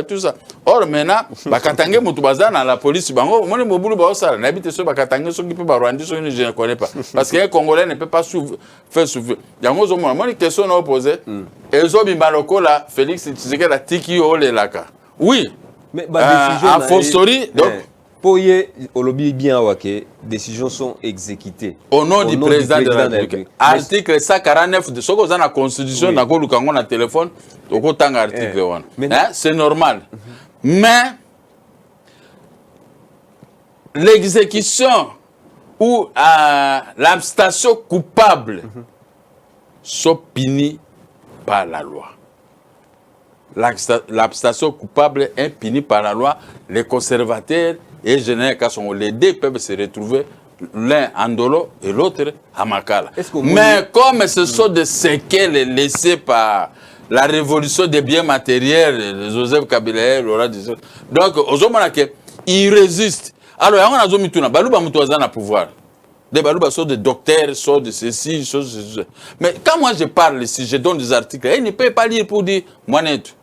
tout ça. Or, maintenant, Bakatangé Moutoubaza dans la police, je ne connais pas. Parce qu'un Congolais ne peut pas faire souffrir. Il y a une question à poser. Et Zobimaloko, là, Félix Tshisekedi a tiki au lelaka. Oui. Mais à fortiori, donc. Pour y olobi bien waké, décisions sont exécutées. Au nom du président de la République. Article 149 de ce qu'on a dans la Constitution, dans le téléphone, article 1. C'est normal. Mais l'exécution ou l'abstention coupable sont punis par la loi. L'abstention coupable est punie par la loi. Les conservateurs et les deux peuvent se retrouver l'un en Dolo et l'autre à Makala. Mais comme ce sont des séquelles laissées par la révolution des biens matériels de Joseph Kabila, Laurent Dizot, donc ils résistent. Alors, on a dit que Balouba Moutouazan a pouvoir. Des Balouba sont des docteurs, sont de ceci, sont de ceci. Mais quand moi je parle ici, je donne des articles, ils ne peuvent pas lire pour dire moi net.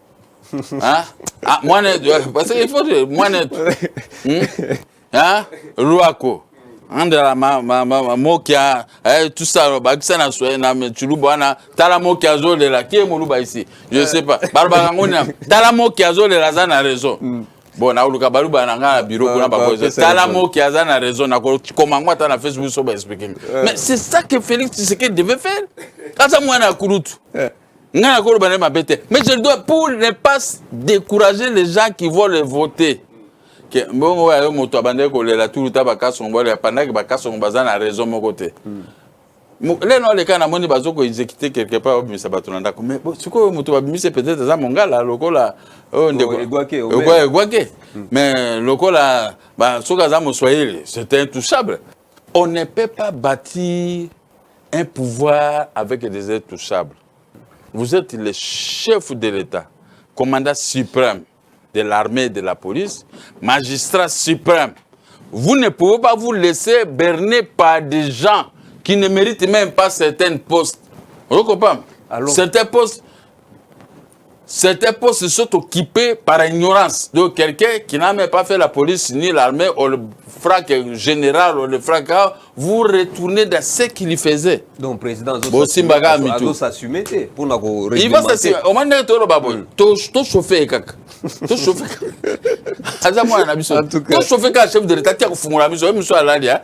Hein? Ah, moi net, parce qu'il faut dire moi net. Hein? Louako. Andra mokia tout ça bakisana soena chulubuana tala mokia zole la qui est moluba ici je sais pas barba ngona tala mokia zole la zana raison bon na uluka baluba na ngala bureau kuna ba poser tala mokia zana raison na comment moi na Facebook so ba expliquer mais c'est ça que Félix Tshisekedi devait faire kaza mwana kurutu ngana ko ba na mabete mais je dois pour ne pas décourager les gens qui vont le voter. Bon, ouais, moto abandé ko le la tout ta baka songo le pendant que baka songo bazana raison mon côté. Les non les cas na moni bazoko exécuter quelque part mais ça batonanda mais ce que moto babimisi peut-être ça mon gars là lokola oh ndeko mais lokola ba soka za mo swahili c'est intouchable. On ne peut pas bâtir un pouvoir avec des intouchables. Vous êtes le chef de l'État, commandant suprême de l'armée et de la police, magistrat suprême. Vous ne pouvez pas vous laisser berner par des gens qui ne méritent même pas certains postes. Vous comprenez? Certains postes sont occupés par ignorance. Donc quelqu'un qui n'a même pas fait la police ni l'armée, ou le frac général, ou le frac, vous retournez dans ce qu'il faisait. Donc le président doit s'assumer pour nous il va s'assumer. Au moins, tout chauffer kaka. Tout chauffer. Tout chauffer quand chef de l'État qui a fumé la mise, même soit là,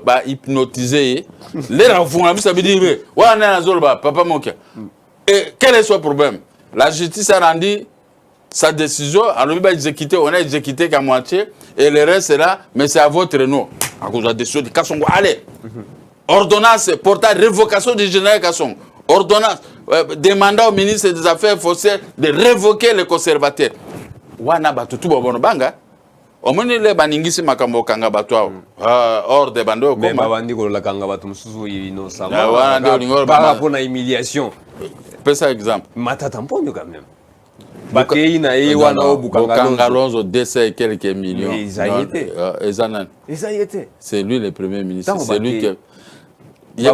bah hypnotiser. Les enfants, ça veut dire, ouais, on est à Zolba, papa Mokia. Et quel est son problème? La justice a rendu sa décision, alors on a exécuté qu'à moitié, et le reste est là, mais c'est à votre nom. À cause de la décision de Kassongo. Allez, ordonnance, portage, révocation du général Kassongo. Ordonnance, demandant au ministre des Affaires foncières de révoquer les conservateurs. Wana batutu bobono banga. Omoni le baningisi makambo kanga batwa. Hors de bando mais babandi ko la kanga batu mususu innocent. Wana ndio lingoro ba pour na humiliation. Pesa exemple. Matata mponyo quand même. Bakei na e wana Bokanga Lonzo décès quelques millions. Mais ils a été. Ils a été. C'est lui le premier ministre. C'est lui qui il y a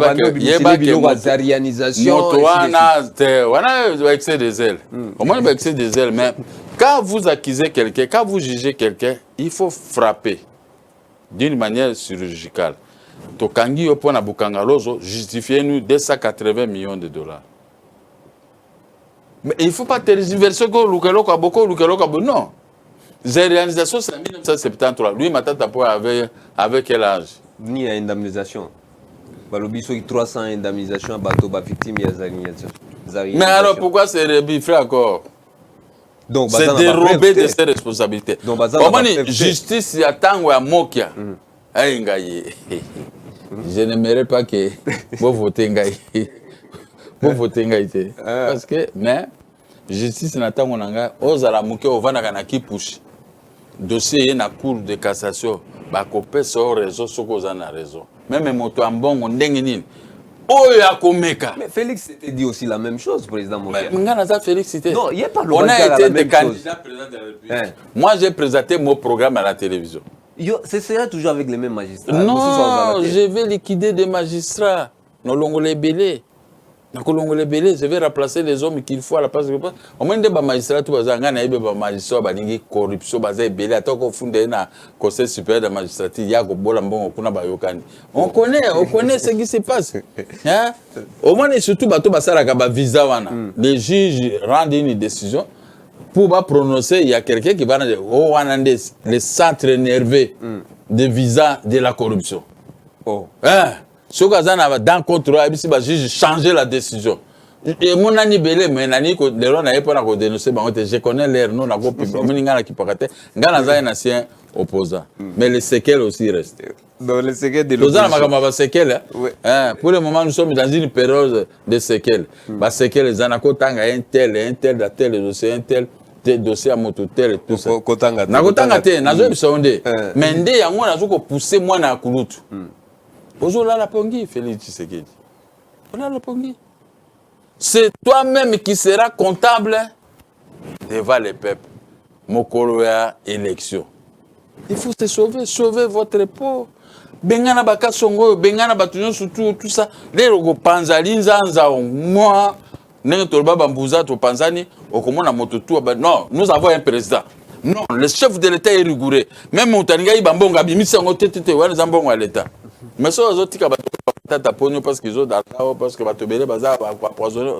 pas zarianisation. On a excès des ailes. Au moins, excès des ailes. Mais quand vous accusez quelqu'un, quand vous jugez quelqu'un, il faut frapper d'une manière chirurgicale. Tokangi au point à Bukangalozo, justifiez-nous 280 millions de dollars. Mais il ne faut pas tergiverser que Lukeloko a beaucoup, non. Zarianisation, c'est en 1973. Lui, Matata avait quel âge? Ni à indemnisation. Balobiso 300 indemnisation à bateau victime ya zarianisation. Mais alors pourquoi c'est rebiffé encore? Donc c'est dérobé de ses responsabilités. Comment justice y attend à Mokia? Je n'aimerais pas que vous votez Ngaï. Vous votez Ngaï. Parce que mais justice n'attend on anga ozala Mokia ovana na ki push. Dossier na cour de cassation ba kopé sur réseau soko za na raison. Même moto en bon ndenge nini Oya komeka. Mais Félix s'était dit aussi la même chose, président Mokia. Félix c'était. Non, il n'y a pas le On a été des candidats candidats président de la République. Moi, j'ai présenté mon programme à la télévision. Ce sera toujours avec les mêmes magistrats. Non, je vais liquider des magistrats. Non, l'ongolais belé. Je vais remplacer les hommes qu'il faut à la place de au moins des magistrats tout bazar ngana ibe ba magistrat ba ningi corruption bazar belé atako fondé na conseil supérieur de la magistrature ya ko bola mbongo kuna ba yokani. On connaît ce qui se passe. Hein? Au moins surtout bato basala ka ba visa wana. Les juges rendent une décision pour pas prononcer, il y a quelqu'un qui va dire oh wanande les centres nerveux de visa de la corruption. Oh. Hein? Ce que dans contrôle, il juge changer la décision. Et mon ami belé, mais nani ko le roi n'a pas na dénoncer, je connais l'air non na ko ngana ki pakate, ngana za un ancien opposant. Mais les séquelles aussi restent. Dans les séquelles de l'opposition. Pour le moment, nous sommes dans une période de séquelles. Les séquelles, les anako tanga un tel dossier, un tel dossier à moto tel tout ça. Na kotanga te, na zo bisonde. Mais ndé yango na zo ko pousser moi na kulutu. Aujourd'hui, la Pongi, Félix Tshisekedi. On a la Pongi. C'est toi-même qui seras comptable devant les peuples. Mokoloya élection. Il faut se sauver votre peau. Bengana baka songo, bengana batunyo surtout tout ça. Les rogo panzali nzanza moi, n'est tolba bambuza to panzani, okomona mototu. Non, nous avons un président. Non, le chef de l'État est rigoureux. Même Moutaniga Ibambonga bimisi ngo tete wa nzambongo à l'État. Mais ça aux autres parce qu'ils ont d'argent parce que batobele baza empoisonné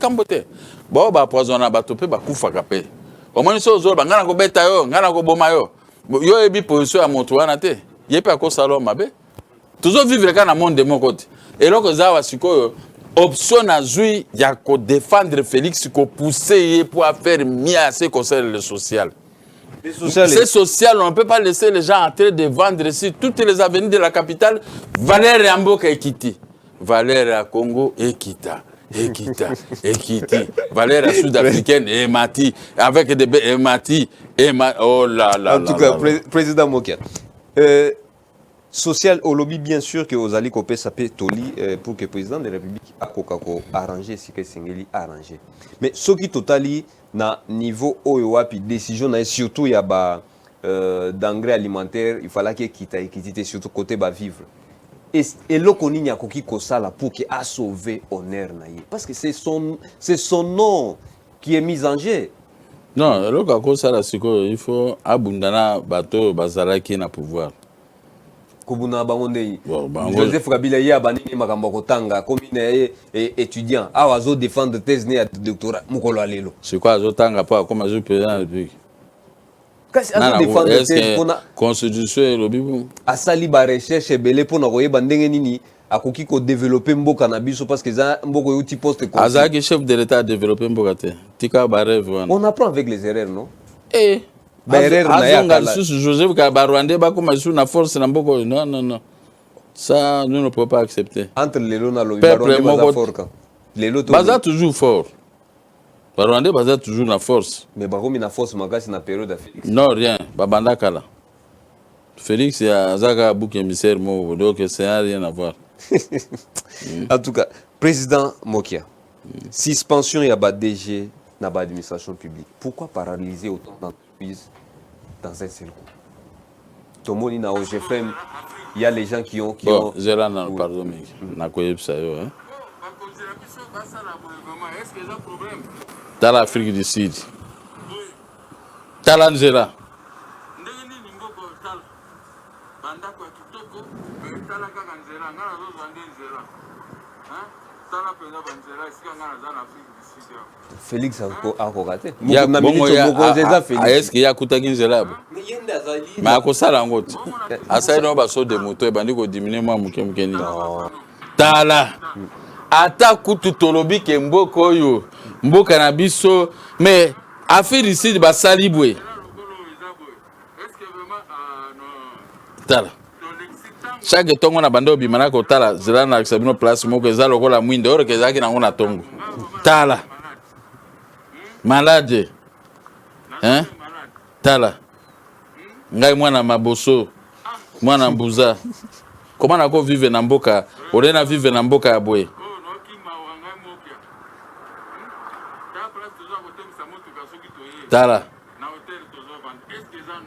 camboté. Bon ba empoisonné batopé ba kufa kapé. Au moins ça aux autres ngana ko beta yo, ngana ko boma yo. Yo ebi position à moto wana te. Yepe ko salon mabe. Toujours vivre dans le monde de mon côté. Et là que ça va siko option à jouer ya ko défendre Félix ko pousser pour faire mieux à ce conseil le social. C'est social, on ne peut pas laisser les gens entrer de vendre ici toutes les avenues de la capitale. Valère Amboka Ekiti, Valère à Congo Ekita, Valère sud-africaine Emati, avec des Emati, oh là là. En tout cas, président Mokia, social au lobby bien sûr que vous allez couper ça peut toli pour que le président de la République a arrangé ce que Sengeli a arrangé. Mais ce qui totali na niveau oyoapi décision na surtout il y a d'engrais alimentaires il fallait qu'il quitte surtout côté bas vivre et l'okoni nya koki kosala pour qu'il a sauvé honneur naïe parce que c'est son nom qui est mis en jeu. Non, l'oko kosala siko il faut abundana bato bazalaki na pouvoir. Kubuna bangonde Joseph Kabila ya banini makambo kotanga commune étudiant awazo défendre thèse ne doctorat mukolo alelo c'est quoi azotanga pas comme azo président de la République kasi azo défendre thèse pona constitution et lobby asali ba recherche belé pona koyeba ndenge nini akoki ko développer mboka na biso parce que za mboko yuti poste ko azaki chef de l'état développer mboka te tika ba rêve wana on apprend avec les erreurs non Joseph Kabarwande bakoma sous na force na mboko non ça nous ne pouvons pas accepter entre les lona lo Barwande fort les loto baza toujours fort Barwande baza toujours na force mais bakomi na force makasi na période de Félix non rien babanda kala Félix azaka bouc émissaire mo donc ça rien à voir. En tout cas président Mokia suspension ya ba DG na ba administration publique pourquoi paralyser autant d'entreprises dans un seul coup? Tomoni na OGFM, il y a les gens qui ont Zélan, pardon, mais na koyeb ça yo hein. Dans l'Afrique du Sud. Talangela. Félix a raté. Est-ce qu'il y a Koutagin Zelab? Mais à quoi ça l'angot? À ça, il va sauter des motos et bandit qu'on diminue moi, Moukemkeni. Tala. Ata Koutou Tolobi Kemboko yo. Mboka na biso. Mais affaire ici de Basalibwe. Tala. Chaque tongo na bando bimana ko tala zela na sabino place moko za lokola mwinde oro kezaki na ngona tongo. Tala. Malade. Hein? Tala. Ngai mwana maboso. Mwana mbuza. Comment nako vivre na mboka? Olena vivre na mboka ya boye. Tala.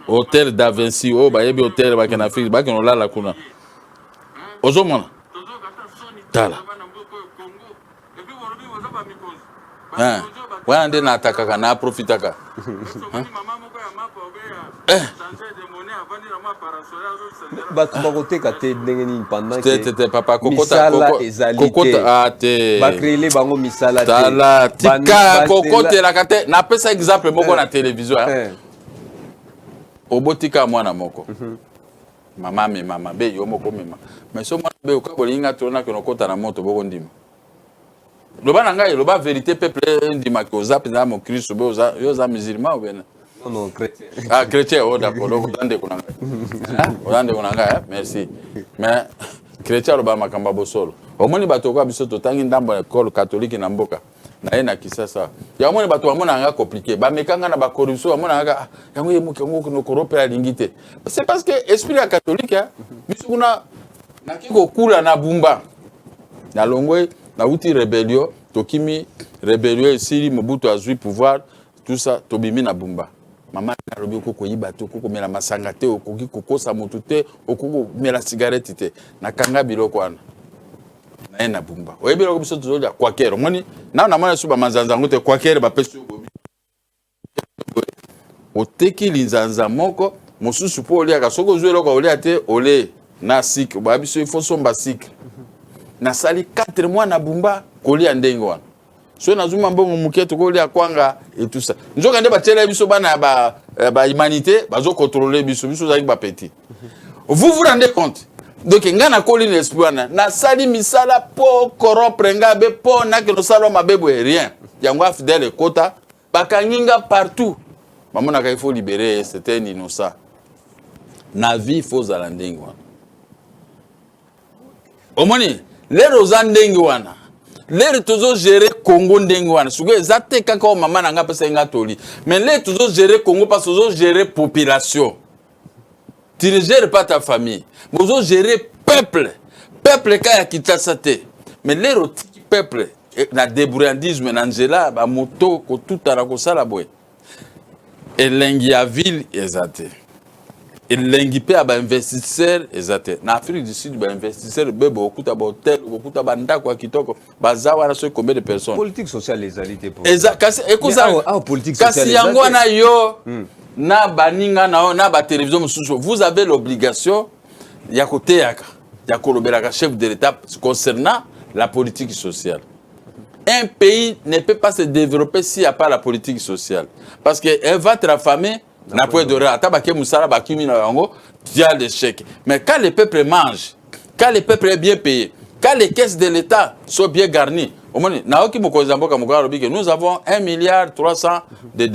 Hôtel d'Avency, oh ba yebi hôtel ba kana fi ba kana la kuna. Ozo mona. Tala. Wa ande na atakaka na profitaka. Bakoteka te ndengeni pendant que papa kokota ate bakrele bango misala te tala tika kokota la kate na pesa exemple moko na télévision obotika mwana moko mama me mama be yo moko mema mais so mwana be okabolinga tona ke nokota na moto boko ndima loba na ngai loba vérité peuple ndima ko zapeza mo Christ be yo za musulman ou bien non chrétien. Ah, chrétien, oh d'accord. Donc, merci. Mais, chrétien, le bama kamba bosolo. Au moins, bato kwa biso to tangi ndambo école catholique na mboka. Na ye na kisasa. Ya moni bato amona nga compliqué. Ba mekanga na ba corruption amona nga yango ye muke ngo no koropela lingité. C'est parce que esprit catholique hein. Biso kuna na kiko kula na bumba. Na longwe na uti rébellion, tokimi rébellion esili Mobutu azui pouvoir, tout ça tobimi na bumba. Maman a robi koko yiba to koko mela masanga te okoki kokosa motu te okoko mela cigarette te na kanga biloko wana na ena bumba oyebi loko biso tozolia kwakero moni na mona suba manzanza ngote kwakero ba peso bobi oteki linzanza moko mosusu po olia ka soko zwe loko olia te ole na sik ba biso ifo somba sik na sali 4 mois na bumba kolia ndenge wana so na zuma mbongo muketo ko lia kwanga et tout ça njoka nde batela biso bana ba humanité bazo contrôler biso zaki ba petit vous vous rendez compte donc ngana ko lina esprit na sali misala po corrompre ngabe po na ke no salo mabebo rien yango fidèle kota bakanginga partout mamona ka il faut libérer c'était innocent na vie faut za ndenge wana omoni les rozandenge wana les toujours gérer Congo ndenge wana suko ezate kaka mama nanga pesa nga toli mais les toujours gérer Congo parce que toujours gérer population tu ne gères pas ta famille mais toujours gérer peuple kaya kitasa te mais les peuple na débrouillardisme na nzela ba moto ko tutara ko sala boy elengi ya ville ezate elengi pe ba investisseur ezate na Afrique du Sud ba investisseur bebo okuta ba hôtel okuta ba ndako kitoko bazawa na so combien de personnes politique sociale les alités pour kasi ekoza politique sociale kasi yango na yo na baninga na ba télévision mususu vous avez l'obligation ya koteaka ya kolobelaka chef de l'État concernant la politique sociale. Un pays ne peut pas se développer s'il n'y a pas la politique sociale parce que elle va te affamer. Na point de rare, tabake musala bakimi na yango, tu as des chèques. Mais quand le peuple mange, quand le peuple est bien payé, quand les caisses de l'État sont bien garnies, au moins, nous avons 1,3 milliard de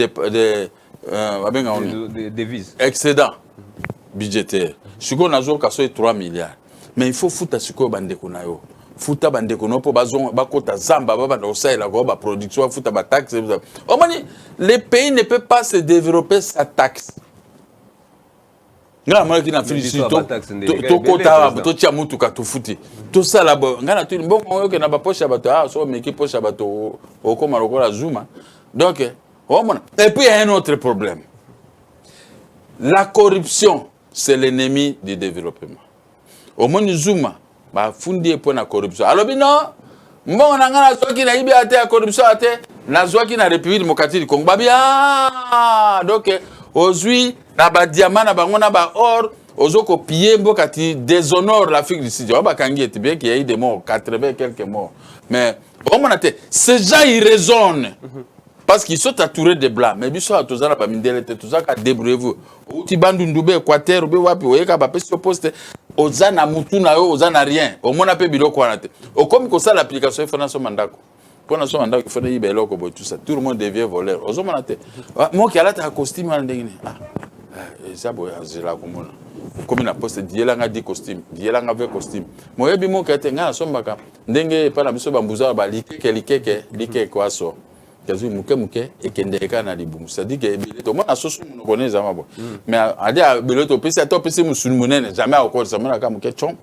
devises. Excédent budgétaire. Ce qu'on a joué 3 milliards. Mais il faut foutre ce qu'on a dit. Futa bandeko no po bazon bakota zamba baba na osaila ko ba production futa ba taxe o mani le pays ne peut pas se développer sans taxe ngala mala kina fili to kota to tia mutu ka to futi to sala bo ngala tu mbongo yo ke na ba poche bato so meki poche bato o koma lokola Zuma donc o mona et puis il y a un autre problème la corruption c'est l'ennemi du développement au moins Zuma ba fundi pour la corruption alors bino mbongo na ngana soki na ibi ate ya corruption ate na soki na République démocratique du Congo babia donc ozui na ba diamant na bango na ba or ozoko piller mboka ti déshonore l'Afrique du Sud ba kangi et bien qu'il y a eu des morts 80 quelques morts mais au moins ces gens ils raisonnent parce qu'ils sont entourés de blancs mais biso atozala ba mindele te tozaka débrouillez-vous uti bandu ndube Équateur be wapi oyeka ba pesi poste ozana mutu na yo ozana rien au moins pe biloko wana te au comme ko ça l'application finance mandako pona so mandako faut yiba eloko bo tout ça tout le monde devient voleur ozomana te mo ki alata costume wana ndengine ça bo azela komona comme na poste dielanga di costume dielanga ve costume mo yebi mo kete ngana sombaka ndenge pa na biso bambuza ba like kwa so kazu muke ekendeka na libumu c'est-à-dire que to mona soso mo connaît mabo mais ali a beloto pesi to pesi musulu monene jamais encore ça mona ka muke chon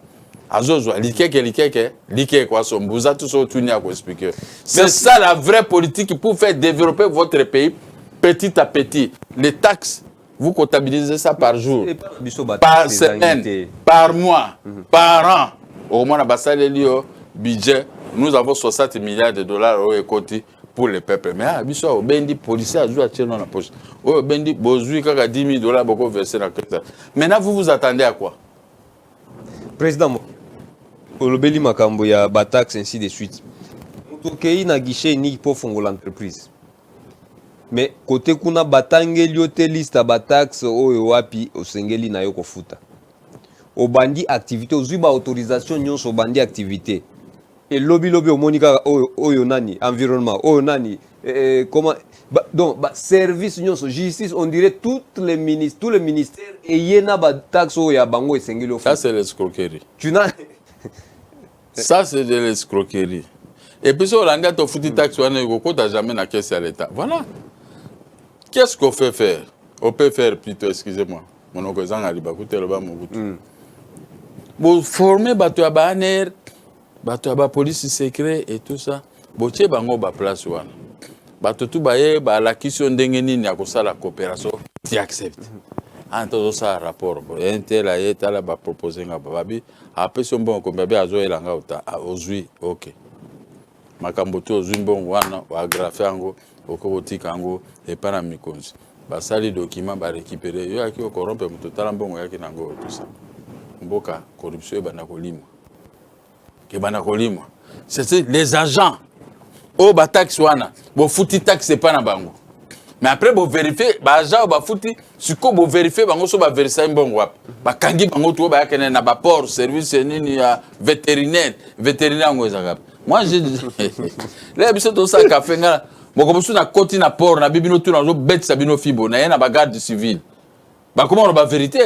Azozo, likeke quoi son bouza tout ça tout n'y a quoi expliquer. C'est ça la vraie politique pour faire développer votre pays petit à petit. Les taxes, vous comptabilisez ça par jour, par semaine, par mois, par an. Au moins, le budget, nous avons 60 milliards de dollars au côté pour le peuple. Mais au bendi policier a joué à tirer dans la poche. Au bendi bozui kaka 10 000 dollars beaucoup versé dans le cœur. Maintenant, vous vous attendez à quoi? Président, olobeli makambo ya batax ainsi de suite. Mutokei na guichet ni pour fongola l'entreprise. Mais côté kuna batangeli yote liste batax oyo wapi osengeli na yo kofuta. Obandi activité ozui ba autorisation nyonso obandi activité. Et lobby au monika oyo nani environnement oyo nani comment donc service nyonso justice on dirait tous les ministères et yena ba taxe oyo ya bango esengeli ofuta. Ça c'est l'escroquerie. Tu n'as Ça, c'est de l'escroquerie. Et puis, si on a fait foutu taxe, on n'a jamais la caisse à l'État. Voilà. Qu'est-ce qu'on fait faire? On peut faire plutôt, excusez-moi. Mon oncle a dit, écoutez, le bas, mon goût. Vous formez, bateau à banner, bateau à police secret et tout ça. Vous avez bango ba place ouana. Bateau tout baye, la question d'engeni, n'y a que ça la coopération, tu acceptes. Entre ça rapport un tel a été là ba proposer nga babi après son bon comme babi azo elanga uta ozui OK makambo to ozui bon wana wa grafe yango okobotika yango et para mikonzi ba sali document ba récupérer yo aki corrompre muto tala mbongo yaki nango tout ça mboka corruption bana kolimwa ke bana kolimwa c'est les agents au ba taxe wana bo futi taxe pas na bango. Mais après, vous vérifiez, vous fouti, si vous vérifiez, vous vérifiez un bon wap. Vous kangi bango tout, vous avez un port, service vétérinaire, moi je dis, là, vous tout ça café là, bon comme ça na côté na port, na bibino tout na zo bête sabino fibo, na yena garde civil. Bah comment on va vérité?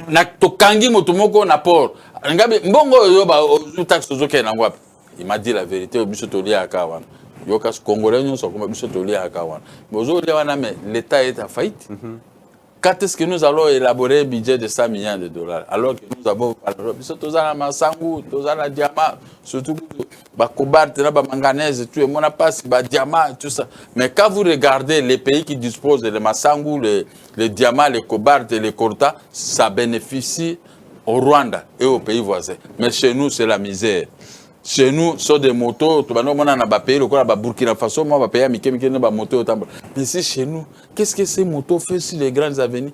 Na to kangi motomoko na port. Ngabe mbongo yo ba taxe zo ke na wap. Il m'a dit la vérité, biso to lia akawana. Yokas Congolais nous sommes comme biso tolia akawana. Mais l'État est en faillite. Quand est-ce que nous allons élaborer un budget de 100 milliards de dollars alors que nous avons biso tozala masangu, tozala diamant, surtout ba cobalt, ba manganèse, tout le monde a passé ba diamant tout ça. Mais quand vous regardez les pays qui disposent de masangu, les diamants, les cobalt et les coltan, ça bénéficie au Rwanda et aux pays voisins. Mais chez nous c'est la misère. Chez nous, sur des motos, tout le monde a payé le Burkina Faso, moi, on va payer à Mickey, moto. Mais c'est chez nous. Qu'est-ce que ces motos font sur les grandes avenues?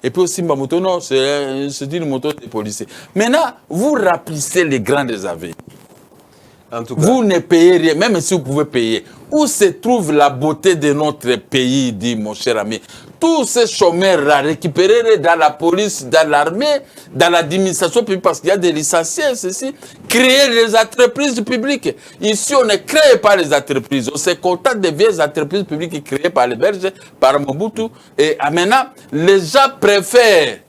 Et puis aussi, ma moto, non, c'est une moto des policiers. Maintenant, vous remplissez les grandes avenues. En tout cas, vous ne payez rien, même si vous pouvez payer. Où se trouve la beauté de notre pays, dit mon cher ami? Tous ces chômeurs à récupérer dans la police, dans l'armée, dans l'administration publique, parce qu'il y a des licenciés, ceci, créer les entreprises publiques. Ici, on ne crée pas les entreprises. On se contente des vieilles entreprises publiques créées par les Belges, par Mobutu. Et maintenant, les gens préfèrent.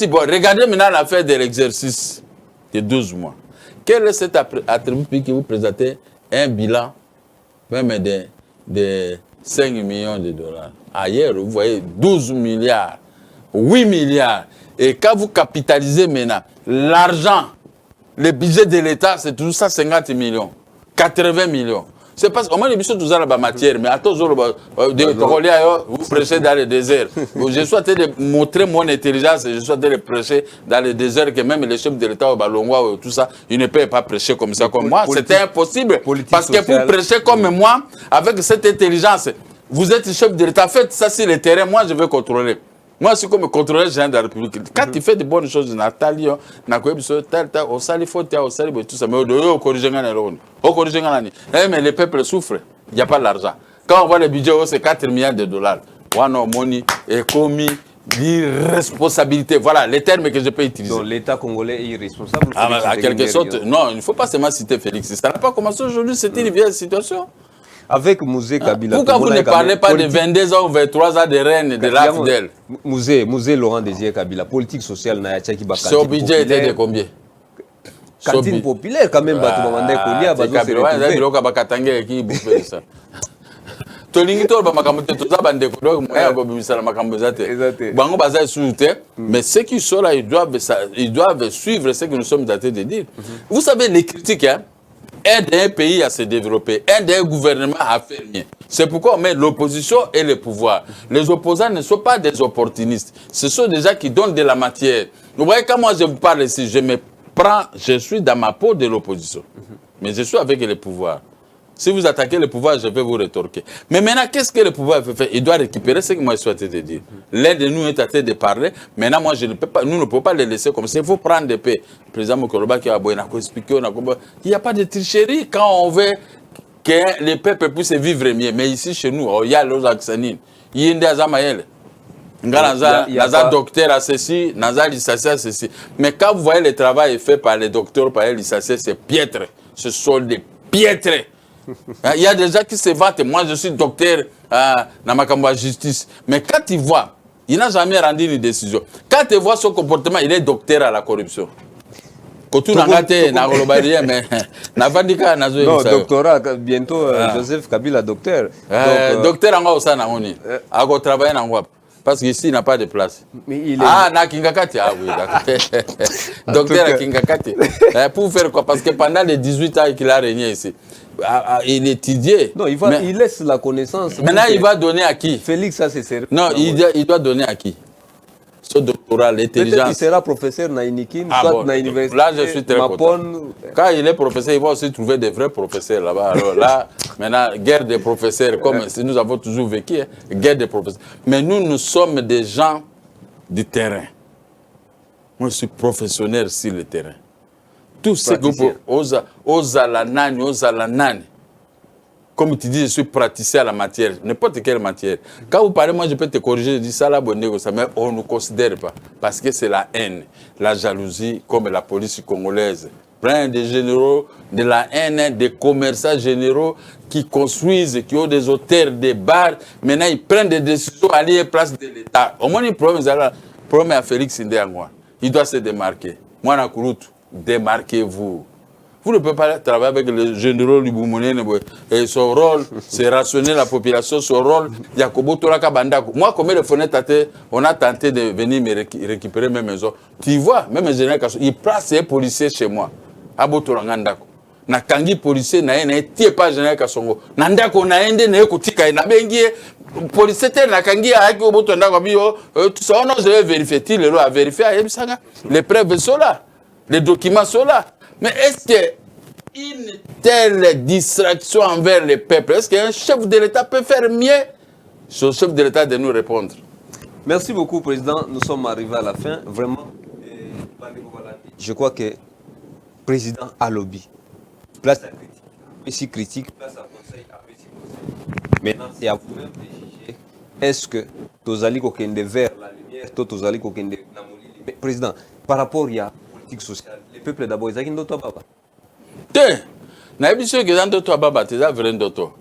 Bon, regardez maintenant l'affaire de l'exercice de 12 mois. Quel est cet attribut public que vous présentez? Un bilan même de 5 millions de dollars. Ailleurs, vous voyez 12 milliards, 8 milliards. Et quand vous capitalisez maintenant, l'argent, le budget de l'État, c'est tout ça 50 millions, 80 millions. C'est parce qu'on m'a dit que tout ça la matière, mais attends, vous prêchez dans le désert. Je suis en train de montrer mon intelligence, je suis en train de prêcher dans le désert que même les chefs de l'État au Balongwa, tout ça, ils ne peuvent pas prêcher comme ça, comme moi. C'était impossible. Parce que pour prêcher comme moi, avec cette intelligence, vous êtes chef de l'État, faites ça sur le terrain, moi je vais contrôler. Moi, c'est comme contrôler le général de la République. Quand tu fais de bonnes choses, Nathalie, au sali faut au sali tout ça, mais au corriger mais les peuples souffrent. Il n'y a pas d'argent. Quand on voit le budget, c'est 4 milliards de dollars. One money, économie, l'irresponsabilité. Voilà les termes que je peux utiliser. Donc l'État congolais est irresponsable. À quelque sorte, non, il ne faut pas seulement citer Félix. Ça n'a pas commencé aujourd'hui, c'était une vieille situation. Avec Mouzé Kabila. Pourquoi vous ne parlez pas de 22 ans ou 23 ans de reine de l'AFDEL? Mouzé Laurent Désiré Kabila, politique sociale, son budget était de combien? Cantine populaire, quand même, tolingi to ba makambo te to za bande ko donc moya go bimisa la makambo za te bango baza sous te mais ceux qui sont là ils doivent suivre ce que nous sommes en train de dire. Vous savez les critiques hein, aident un pays à se développer, aident un gouvernement à faire mieux. C'est pourquoi on met l'opposition et le pouvoir. Les opposants ne sont pas des opportunistes, ce sont des gens qui donnent de la matière. Vous voyez quand moi je vous parle ici, je suis dans ma peau de l'opposition, mais je suis avec le pouvoir. Si vous attaquez le pouvoir, je vais vous rétorquer. Mais maintenant, qu'est-ce que le pouvoir peut faire? Il doit récupérer ce que moi je souhaitais te dire. L'un de nous est en train de parler. Maintenant, moi, je ne peux pas, nous ne pouvons pas le laisser comme ça. Il faut prendre des paix. Le président Mokoloba qui a expliqué, il n'y a pas de tricherie quand on veut que les peuples puissent vivre mieux. Mais ici, chez nous, il y a les Axanines. Il y a des Azamaël. Naza docteur à ceci, Naza licencié à ceci. Mais quand vous voyez le travail fait par les docteurs, par les licenciés, c'est piètre. Ce sont des piètres. Il y a des gens qui se vantent. Moi, je suis docteur dans ma justice. Mais quand il voit, il n'a jamais rendu une décision. Quand il voit son comportement, il est docteur à la corruption. Non, doctorat, bientôt, Joseph Kabila, docteur. Docteur, on va travailler en Wap. Parce qu'ici, il n'a pas de place. Mais il est... Ah, na Kingakati. Ah oui, d'accord. Docteur à Kingakati. Pour faire quoi? Parce que pendant les 18 ans qu'il a régné ici, il étudiait. Non, il laisse la connaissance. Maintenant, il va donner à qui? Félix, ça c'est sérieux. Non, il doit donner à qui? Ce doctorat, l'intelligence. Il sera professeur à Inikin, soit à l'université. Là, je suis très content. Quand il est professeur, il va aussi trouver des vrais professeurs là-bas. Alors là, maintenant, guerre des professeurs, comme nous avons toujours vécu, hein, guerre des professeurs. Mais nous sommes des gens du terrain. Moi, je suis professionnel sur le terrain. Tout ce que vous aux alanani. Comme tu dis, je suis praticien à la matière, n'importe quelle matière. Quand vous parlez, moi je peux te corriger, je dis ça là, mais on ne considère pas. Parce que c'est la haine, la jalousie, comme la police congolaise. Plein de généraux, de la haine, des commerçants généraux qui construisent, qui ont des hôtels, des bars. Maintenant, ils prennent des décisions à aller place de l'État. Au moins, le problème à Félix Ndéangwa. Il doit se démarquer. Moi, Nakouroutou, démarquez-vous. Vous ne pouvez pas travailler avec le général Liboumouné. Et son rôle, c'est rationner la population. Son rôle, Yakobo Toraka Bandako. Moi, comme le fenêtre, on a tenté de venir me récupérer mes maisons. Tu vois, même les généraux, ils placent les policiers chez moi. Abo Torangandako. Na kangi policier na tie pas général Kasongo. Nandako na ende na ekotika na bengi policier te na kangi a ko boto ndako bio tout ça on je vais vérifier le loi vérifier les preuves sont là. Les documents sont là. Mais est-ce qu'une telle distraction envers le peuple, est-ce qu'un chef de l'État peut faire mieux? C'est au chef de l'État de nous répondre. Merci beaucoup, Président. Nous sommes arrivés à la fin. Vraiment, je crois que le Président a lobby. Place à critique. Ici critique, place à conseil, après conseil. Maintenant, c'est à vous-même de juger. Est-ce que Tozali Kokende vers la lumière, Tozali Kokende Namoli? Mais Président, par rapport à politique sociale, le peuple d'abord, ils ont une autre baba. Te, na biso que dans d'autres baba, tu as vrai d'autres.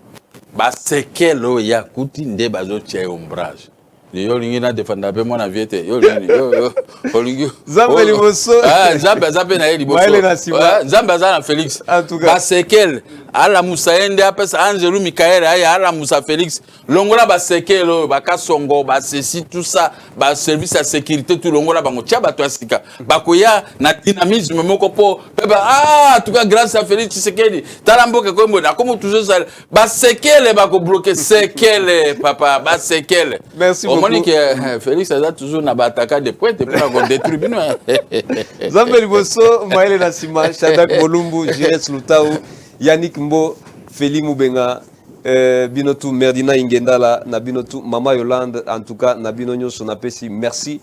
Bah c'est quel ya kuti nde bazo tia ombrage. Yo lingi na defanda pe moi na viete. Yo lingi. Zambe liboso. Ah, zambe na liboso. Zambe za na Félix. En tout cas. Bah c'est quel ala Musa ende apesa Angelo Michael aya ala Musa Félix. Longola ba sekelo ba kasongo ba ceci tout ça ba service à sécurité tout longola ba motia ba to asika. Ba koya na dynamisme moko po en tout cas grâce à Félix Tshisekedi. Talamboke ko mbona comme toujours ça ba sekele ba ko bloquer sekele papa ba sekele. Merci beaucoup. Monique Félix a toujours na ba attaquer des points pour avoir détruire bino. Zambe liboso Maël Nassima Shadak Bolumbu Jires Lutau Yannick Mbo, Feli Moubenga, Binotu Merdina Ingendala, Nabinotu Mama Yolande, en tout cas, Nabino Nyoso Napesi, merci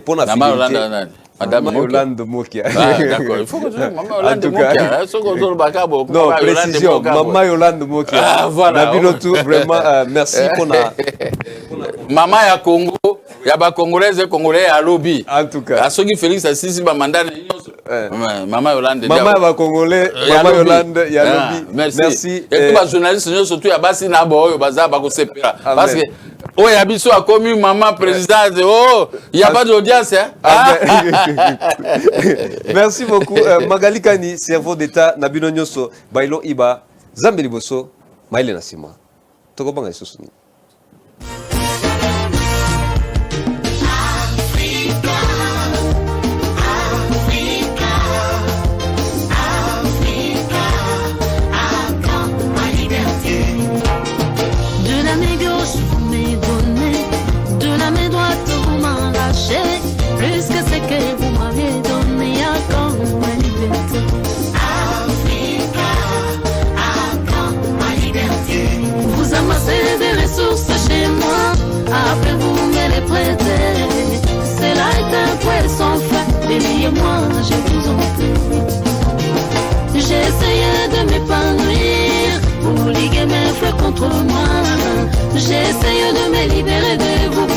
pour la fidélité. Madame Yolande Mokia. Ah, d'accord, il faut que je Mama Yolande Mokia. Non, précision, Mama Yolande Mokia. Ah, voilà. Nabinotu, vraiment, merci pour la. Maman ya Congo, ya ba Congolaise, Congolais à lobby. En tout cas. À ceux qui Félix a sisi ba mandat. Maman Yolande. Maman va Congolais, Maman Yolande, ya lobby. Merci. Et tout les journalistes surtout ya basi na boyo baza ba ko sepera. Parce que oh ya biso a commis maman présidente. Oh, il y a pas d'audience hein. Merci beaucoup Magali Kani, cerveau d'État Nabino Nyoso, Bailo Iba, Zambe Liboso, Maël Nassima. Tokobanga Sosuni. Plus que ce que vous m'avez donné, à quand ma liberté. Africa, à quand ma liberté. Vous amassez des ressources chez moi, après vous me les prêtez. Cela est un poisson fait, déliez-moi, je vous en prie. J'ai essayé de m'épanouir, vous liguez mes feux contre moi. J'ai essayé de me libérer de vous.